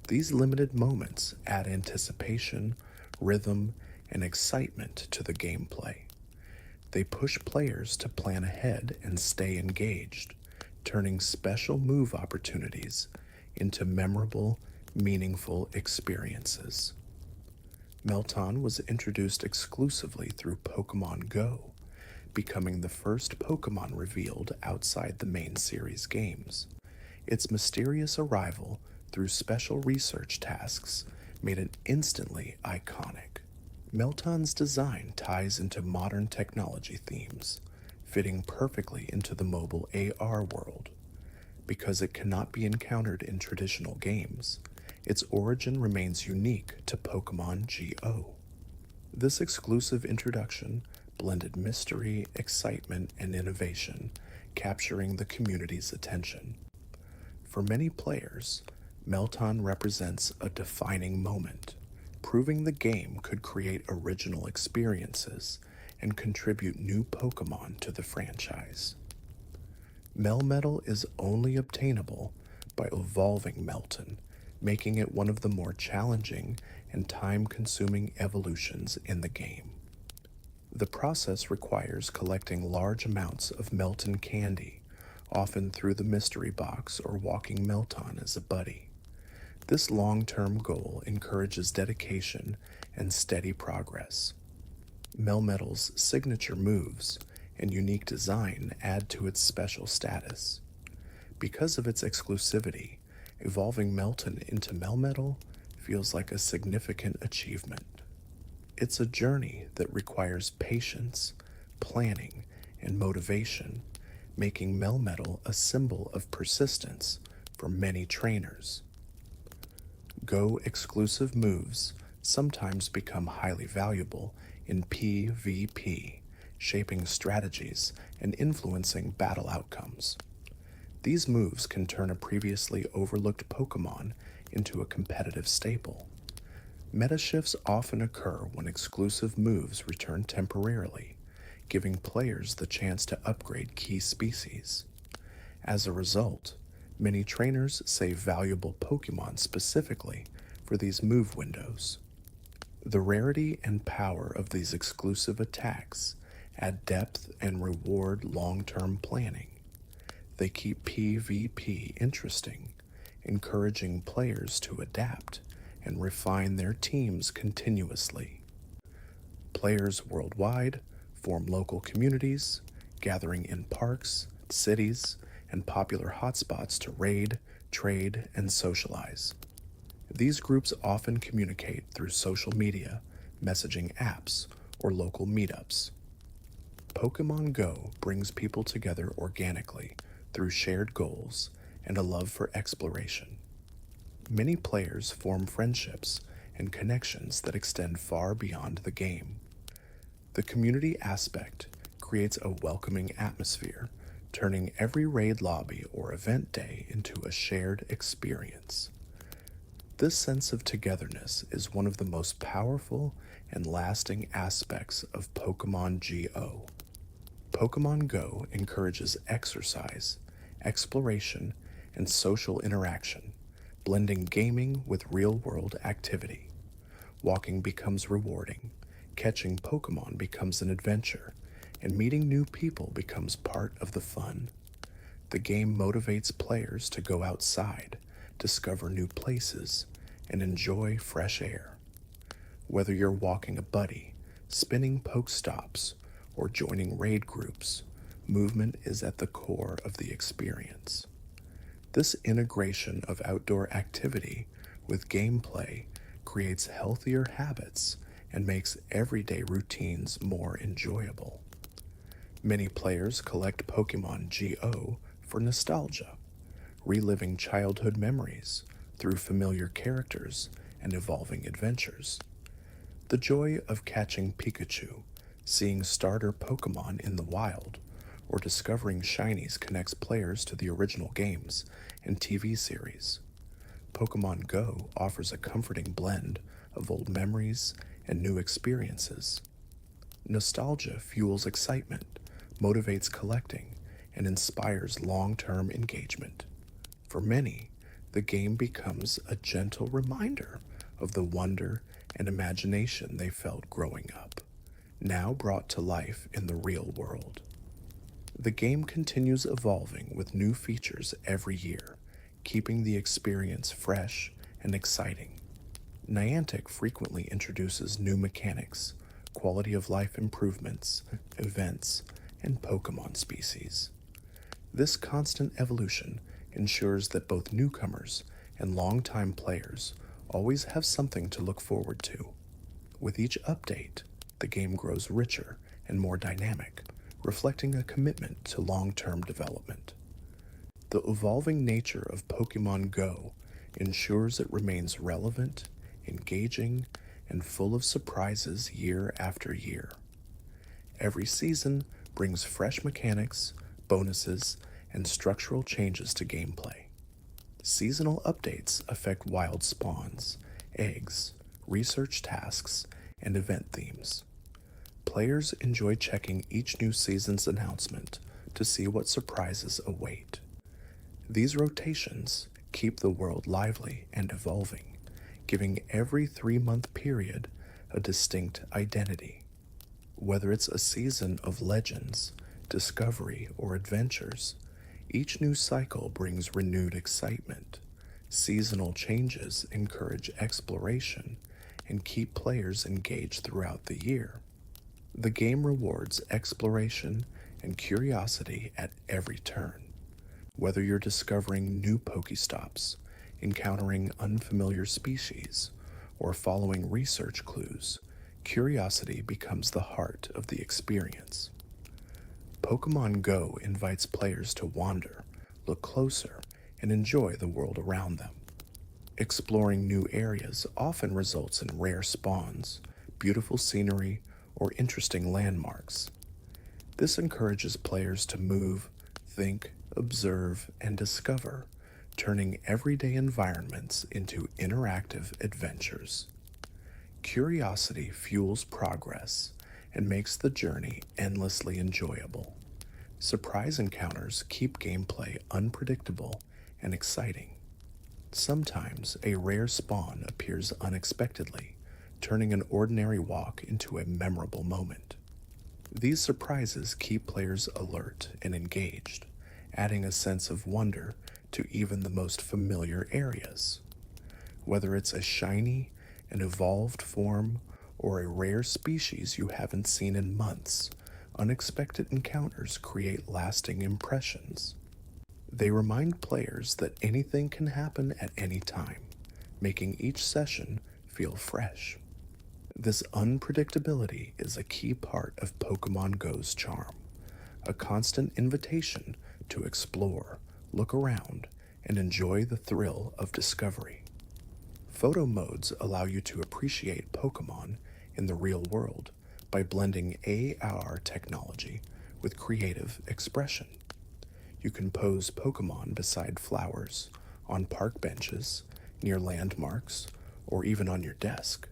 These limited moments add anticipation, rhythm, and excitement to the gameplay. They push players to plan ahead and stay engaged, turning special move opportunities into memorable, meaningful experiences. Melton was introduced exclusively through Pokémon GO, becoming the first Pokemon revealed outside the main series games. Its mysterious arrival through special research tasks made it instantly iconic. Melton's design ties into modern technology themes, fitting perfectly into the mobile AR world. Because it cannot be encountered in traditional games, its origin remains unique to Pokémon GO. This exclusive introduction blended mystery, excitement, and innovation, capturing the community's attention. For many players, Melton represents a defining moment, proving the game could create original experiences and contribute new Pokemon to the franchise. Melmetal is only obtainable by evolving Melton, making it one of the more challenging and time-consuming evolutions in the game. The process requires collecting large amounts of Melton candy, often through the mystery box or walking Melton as a buddy. This long-term goal encourages dedication and steady progress. Melmetal's signature moves and unique design add to its special status. Because of its exclusivity, evolving Melton into Melmetal feels like a significant achievement. It's a journey that requires patience, planning, and motivation, making Melmetal a symbol of persistence for many trainers. Go exclusive moves sometimes become highly valuable in PvP, shaping strategies and influencing battle outcomes. These moves can turn a previously overlooked Pokemon into a competitive staple. Meta shifts often occur when exclusive moves return temporarily, giving players the chance to upgrade key species. As a result, many trainers save valuable Pokemon specifically for these move windows. The rarity and power of these exclusive attacks add depth and reward long-term planning. They keep PvP interesting, encouraging players to adapt and refine their teams continuously. Players worldwide form local communities, gathering in parks, cities, and popular hotspots to raid, trade, and socialize. These groups often communicate through social media, messaging apps, or local meetups. Pokemon Go brings people together organically through shared goals and a love for exploration. Many players form friendships and connections that extend far beyond the game. The community aspect creates a welcoming atmosphere, turning every raid lobby or event day into a shared experience. This sense of togetherness is one of the most powerful and lasting aspects of Pokemon GO. Pokemon Go encourages exercise, exploration, and social interaction, blending gaming with real-world activity. Walking becomes rewarding, catching Pokemon becomes an adventure, and meeting new people becomes part of the fun. The game motivates players to go outside, discover new places, and enjoy fresh air. Whether you're walking a buddy, spinning Pokestops, or joining raid groups, movement is at the core of the experience. This integration of outdoor activity with gameplay creates healthier habits and makes everyday routines more enjoyable. Many players collect Pokemon GO for nostalgia, reliving childhood memories through familiar characters and evolving adventures. The joy of catching Pikachu, seeing starter Pokemon in the wild, or discovering shinies connects players to the original games and TV series. Pokemon Go offers a comforting blend of old memories and new experiences. Nostalgia fuels excitement, motivates collecting, and inspires long-term engagement. For many, the game becomes a gentle reminder of the wonder and imagination they felt growing up, now brought to life in the real world. The game continues evolving with new features every year, keeping the experience fresh and exciting. Niantic frequently introduces new mechanics, quality of life improvements, events, and Pokemon species. This constant evolution ensures that both newcomers and longtime players always have something to look forward to. With each update, the game grows richer and more dynamic, reflecting a commitment to long-term development. The evolving nature of Pokemon Go ensures it remains relevant, engaging, and full of surprises year after year. Every season brings fresh mechanics, bonuses, and structural changes to gameplay. Seasonal updates affect wild spawns, eggs, research tasks, and event themes. Players enjoy checking each new season's announcement to see what surprises await. These rotations keep the world lively and evolving, giving every 3-month period a distinct identity. Whether it's a season of legends, discovery, or adventures, each new cycle brings renewed excitement. Seasonal changes encourage exploration and keep players engaged throughout the year. The game rewards exploration and curiosity at every turn. Whether you're discovering new Pokestops, encountering unfamiliar species, or following research clues, curiosity becomes the heart of the experience. Pokemon Go invites players to wander, look closer, and enjoy the world around them. Exploring new areas often results in rare spawns, beautiful scenery, or interesting landmarks. This encourages players to move, think, observe, and discover, turning everyday environments into interactive adventures. Curiosity fuels progress and makes the journey endlessly enjoyable. Surprise encounters keep gameplay unpredictable and exciting. Sometimes a rare spawn appears unexpectedly, turning an ordinary walk into a memorable moment. These surprises keep players alert and engaged, adding a sense of wonder to even the most familiar areas. Whether it's a shiny, an evolved form, or a rare species you haven't seen in months, unexpected encounters create lasting impressions. They remind players that anything can happen at any time, making each session feel fresh. This unpredictability is a key part of Pokemon Go's charm, a constant invitation to explore, look around, and enjoy the thrill of discovery. Photo modes allow you to appreciate Pokemon in the real world by blending AR technology with creative expression. You can pose Pokemon beside flowers, on park benches, near landmarks, or even on your desk.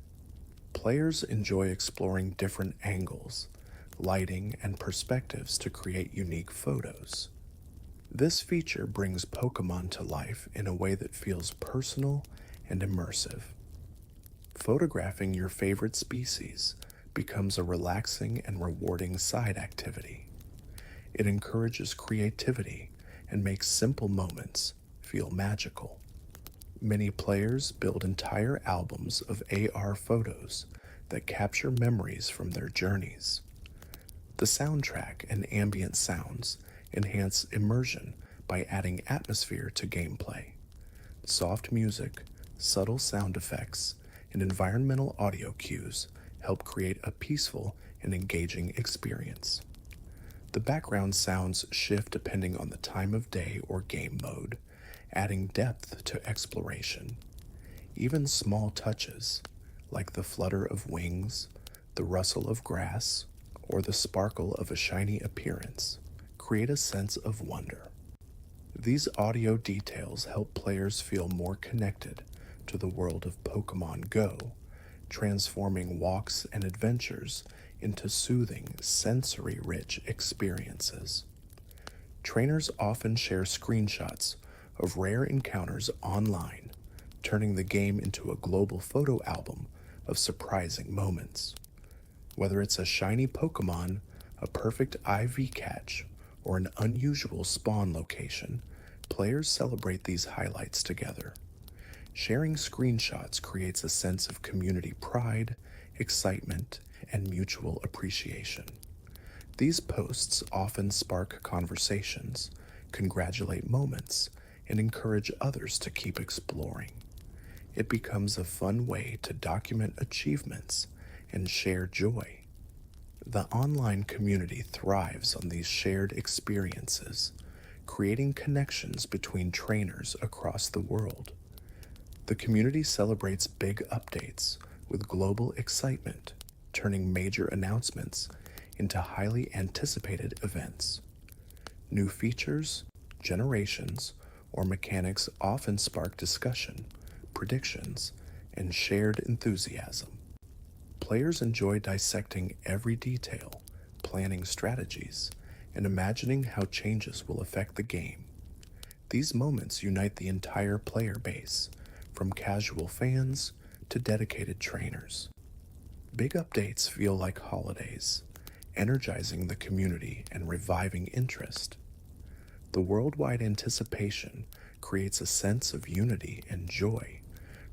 Players enjoy exploring different angles, lighting, and perspectives to create unique photos. This feature brings Pokemon to life in a way that feels personal and immersive. Photographing your favorite species becomes a relaxing and rewarding side activity. It encourages creativity and makes simple moments feel magical. Many players build entire albums of AR photos that capture memories from their journeys. The soundtrack and ambient sounds enhance immersion by adding atmosphere to gameplay. Soft music, subtle sound effects, and environmental audio cues help create a peaceful and engaging experience. The background sounds shift depending on the time of day or game mode, adding depth to exploration. Even small touches, like the flutter of wings, the rustle of grass, or the sparkle of a shiny appearance, create a sense of wonder. These audio details help players feel more connected to the world of Pokemon Go, transforming walks and adventures into soothing, sensory-rich experiences. Trainers often share screenshots of rare encounters online, turning the game into a global photo album of surprising moments. Whether it's a shiny Pokemon, a perfect IV catch, or an unusual spawn location, players celebrate these highlights together. Sharing screenshots creates a sense of community pride, excitement, and mutual appreciation. These posts often spark conversations, congratulate moments, and encourage others to keep exploring. It becomes a fun way to document achievements and share joy. The online community thrives on these shared experiences, creating connections between trainers across the world. The community celebrates big updates with global excitement, turning major announcements into highly anticipated events. New features, generations, or mechanics often spark discussion, predictions, and shared enthusiasm. Players enjoy dissecting every detail, planning strategies, and imagining how changes will affect the game. These moments unite the entire player base, from casual fans to dedicated trainers. Big updates feel like holidays, energizing the community and reviving interest. The worldwide anticipation creates a sense of unity and joy,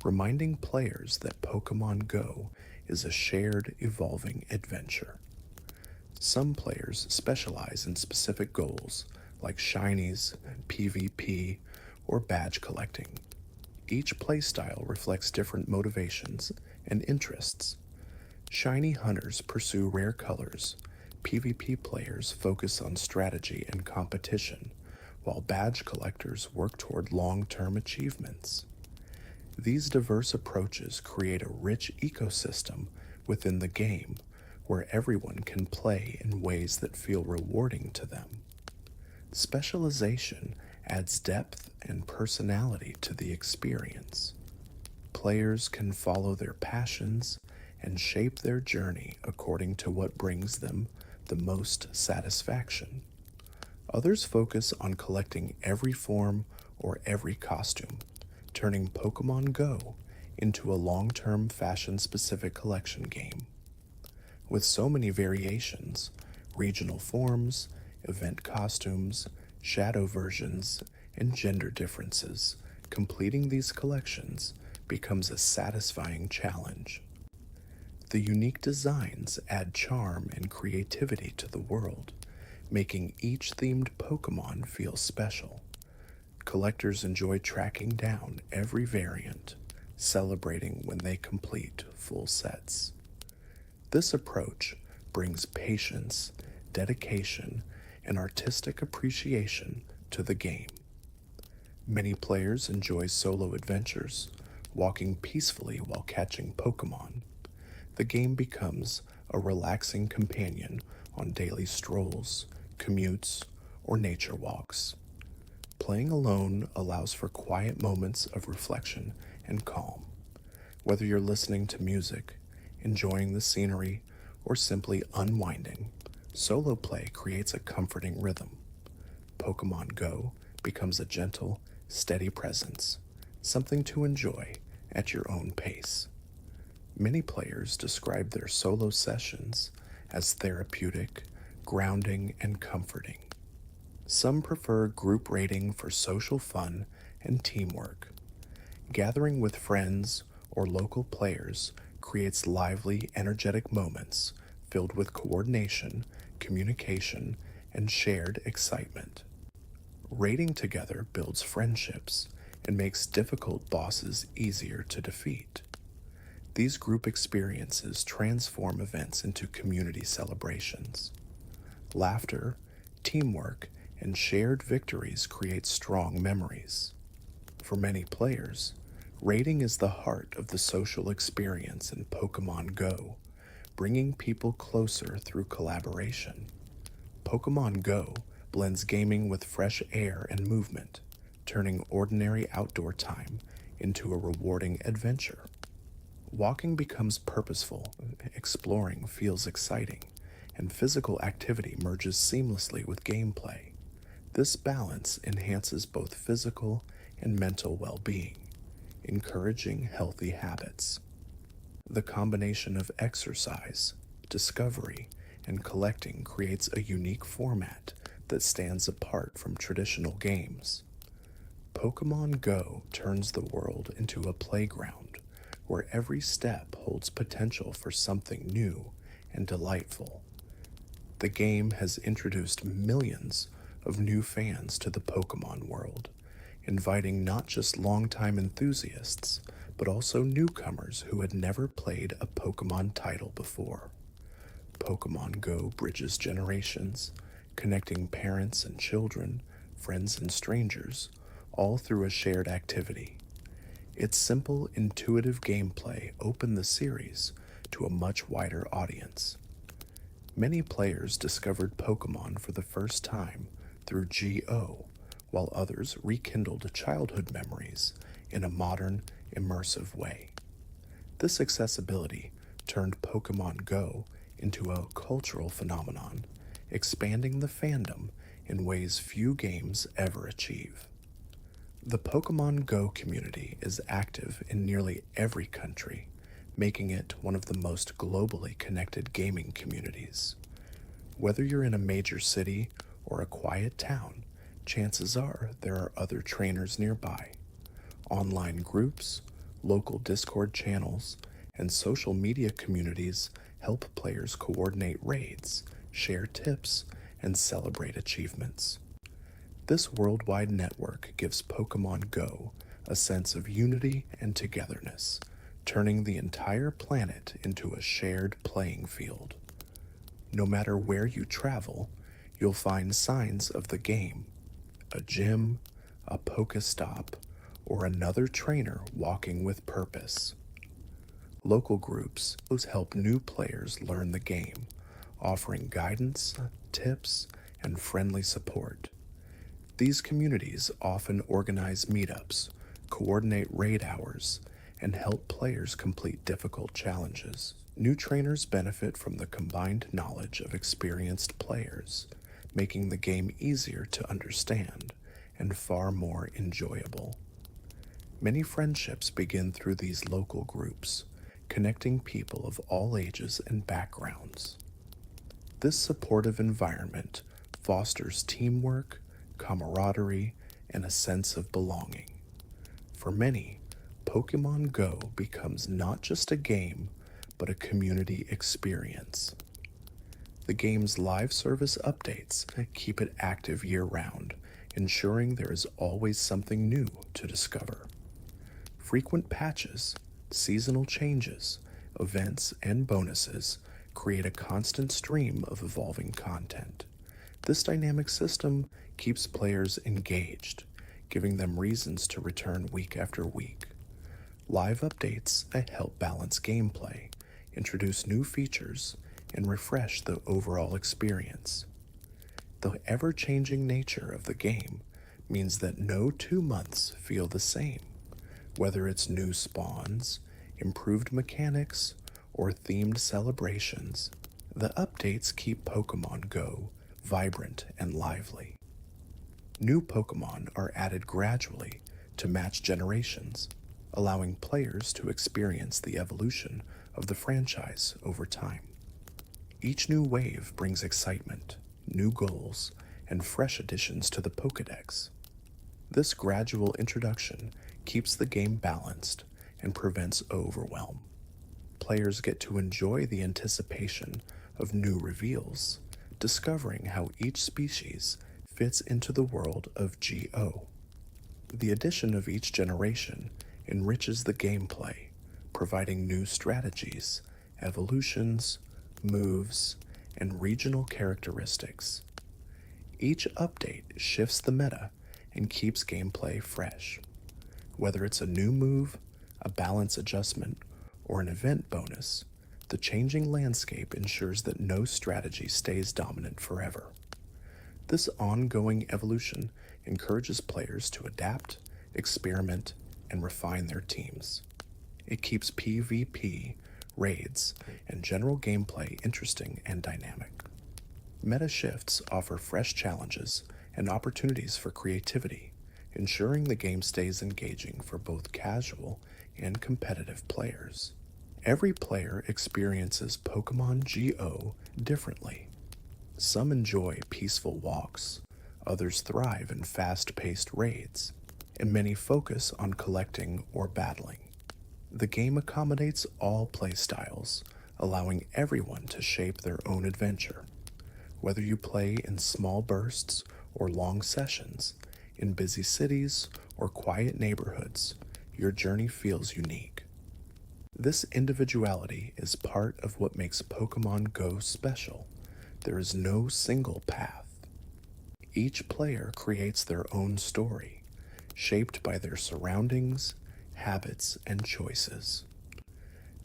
reminding players that Pokemon Go is a shared, evolving adventure. Some players specialize in specific goals, like shinies, PvP, or badge collecting. Each playstyle reflects different motivations and interests. Shiny hunters pursue rare colors, PvP players focus on strategy and competition, while badge collectors work toward long-term achievements. These diverse approaches create a rich ecosystem within the game where everyone can play in ways that feel rewarding to them. Specialization adds depth and personality to the experience. Players can follow their passions and shape their journey according to what brings them the most satisfaction. Others focus on collecting every form or every costume, turning Pokemon Go into a long-term fashion-specific collection game. With so many variations, regional forms, event costumes, shadow versions, and gender differences, completing these collections becomes a satisfying challenge. The unique designs add charm and creativity to the world, making each themed Pokemon feel special. Collectors enjoy tracking down every variant, celebrating when they complete full sets. This approach brings patience, dedication, and artistic appreciation to the game. Many players enjoy solo adventures, walking peacefully while catching Pokémon. The game becomes a relaxing companion on daily strolls, commutes, or nature walks. Playing alone allows for quiet moments of reflection and calm. Whether you're listening to music, enjoying the scenery, or simply unwinding, solo play creates a comforting rhythm. Pokémon Go becomes a gentle, steady presence, something to enjoy at your own pace. Many players describe their solo sessions as therapeutic, grounding, and comforting. Some prefer group raiding for social fun and teamwork. Gathering with friends or local players creates lively, energetic moments filled with coordination, communication, and shared excitement. Raiding together builds friendships and makes difficult bosses easier to defeat. These group experiences transform events into community celebrations. Laughter, teamwork, and shared victories create strong memories. For many players, raiding is the heart of the social experience in Pokémon Go, bringing people closer through collaboration. Pokémon Go blends gaming with fresh air and movement, turning ordinary outdoor time into a rewarding adventure. Walking becomes purposeful, exploring feels exciting, and physical activity merges seamlessly with gameplay. This balance enhances both physical and mental well-being, encouraging healthy habits. The combination of exercise, discovery, and collecting creates a unique format that stands apart from traditional games. Pokémon Go turns the world into a playground where every step holds potential for something new and delightful. The game has introduced millions of new fans to the Pokémon world, inviting not just longtime enthusiasts, but also newcomers who had never played a Pokémon title before. Pokémon Go bridges generations, connecting parents and children, friends and strangers, all through a shared activity. Its simple, intuitive gameplay opened the series to a much wider audience. Many players discovered Pokémon for the first time through GO, while others rekindled childhood memories in a modern, immersive way. This accessibility turned Pokémon Go into a cultural phenomenon, expanding the fandom in ways few games ever achieve. The Pokémon Go community is active in nearly every country, making it one of the most globally connected gaming communities. Whether you're in a major city or a quiet town, chances are there are other trainers nearby. Online groups, local Discord channels, and social media communities help players coordinate raids, share tips, and celebrate achievements. This worldwide network gives Pokémon Go a sense of unity and togetherness, turning the entire planet into a shared playing field. No matter where you travel, you'll find signs of the game: a gym, a Pokéstop, or another trainer walking with purpose. Local groups help new players learn the game, offering guidance, tips, and friendly support. These communities often organize meetups, coordinate raid hours, and help players complete difficult challenges. New trainers benefit from the combined knowledge of experienced players, making the game easier to understand and far more enjoyable. Many friendships begin through these local groups, connecting people of all ages and backgrounds. This supportive environment fosters teamwork, camaraderie, and a sense of belonging. For many, Pokémon Go becomes not just a game, but a community experience. The game's live service updates keep it active year-round, ensuring there is always something new to discover. Frequent patches, seasonal changes, events, and bonuses create a constant stream of evolving content. This dynamic system keeps players engaged, giving them reasons to return week after week. Live updates help balance gameplay, introduce new features, and refresh the overall experience. The ever-changing nature of the game means that no 2 months feel the same, whether it's new spawns, improved mechanics, or themed celebrations. The updates keep Pokémon GO vibrant and lively. New Pokémon are added gradually to match generations, allowing players to experience the evolution of the franchise over time. Each new wave brings excitement, new goals, and fresh additions to the Pokédex. This gradual introduction keeps the game balanced and prevents overwhelm. Players get to enjoy the anticipation of new reveals, discovering how each species fits into the world of GO. The addition of each generation enriches the gameplay, providing new strategies, evolutions, moves, and regional characteristics. Each update shifts the meta and keeps gameplay fresh. Whether it's a new move, a balance adjustment, or an event bonus, the changing landscape ensures that no strategy stays dominant forever. This ongoing evolution encourages players to adapt, experiment, and refine their teams. It keeps PvP, raids, and general gameplay interesting and dynamic. Meta shifts offer fresh challenges and opportunities for creativity, ensuring the game stays engaging for both casual and competitive players. Every player experiences Pokémon GO differently. Some enjoy peaceful walks, others thrive in fast-paced raids, and many focus on collecting or battling. The game accommodates all playstyles, allowing everyone to shape their own adventure. Whether you play in small bursts or long sessions, in busy cities or quiet neighborhoods, your journey feels unique. This individuality is part of what makes Pokémon GO special. There is no single path. Each player creates their own story, shaped by their surroundings, habits, and choices.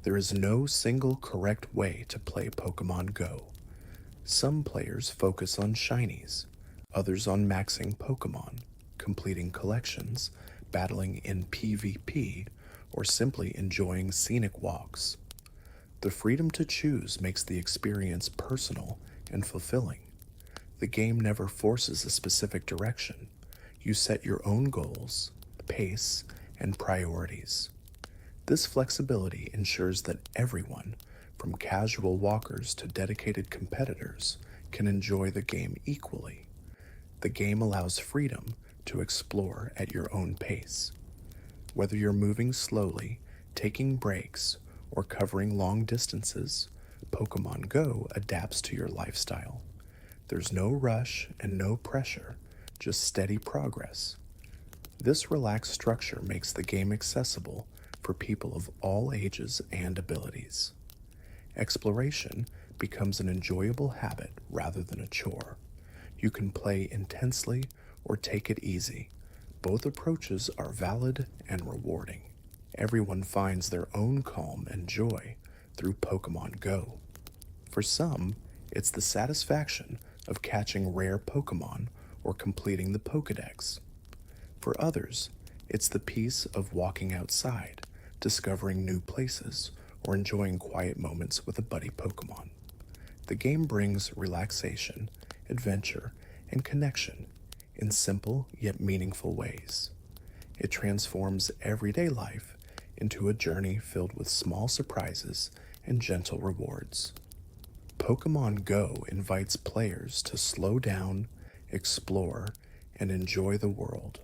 There is no single correct way to play Pokémon GO. Some players focus on shinies, others on maxing Pokémon, completing collections, battling in PvP, or simply enjoying scenic walks. The freedom to choose makes the experience personal and fulfilling. The game never forces a specific direction. You set your own goals, pace, and priorities. This flexibility ensures that everyone, from casual walkers to dedicated competitors, can enjoy the game equally. The game allows freedom to explore at your own pace. Whether you're moving slowly, taking breaks, or covering long distances, Pokémon GO adapts to your lifestyle. There's no rush and no pressure, just steady progress. This relaxed structure makes the game accessible for people of all ages and abilities. Exploration becomes an enjoyable habit rather than a chore. You can play intensely or take it easy. Both approaches are valid and rewarding. Everyone finds their own calm and joy through Pokémon GO. For some, it's the satisfaction of catching rare Pokémon or completing the Pokédex. For others, it's the peace of walking outside, discovering new places, or enjoying quiet moments with a buddy Pokémon. The game brings relaxation, adventure, and connection in simple yet meaningful ways. It transforms everyday life into a journey filled with small surprises and gentle rewards. Pokémon GO invites players to slow down, explore, and enjoy the world.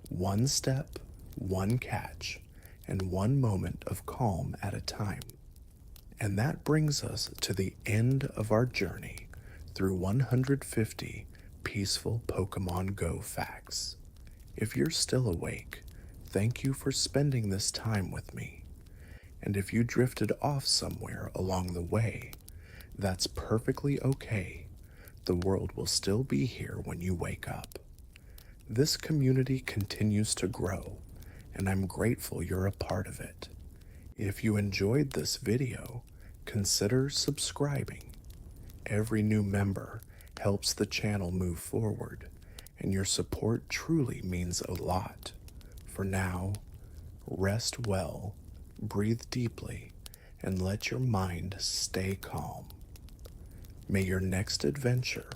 One step, one catch, and one moment of calm at a time. And that brings us to the end of our journey through 150 peaceful Pokemon Go facts. If you're still awake, thank you for spending this time with me. And if you drifted off somewhere along the way, that's perfectly okay. The world will still be here when you wake up. This community continues to grow, and I'm grateful you're a part of it. If you enjoyed this video, consider subscribing. Every new member helps the channel move forward, and your support truly means a lot. For now, rest well, breathe deeply, and let your mind stay calm. May your next adventure,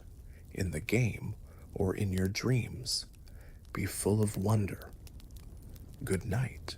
in the game or in your dreams, be full of wonder. Good night.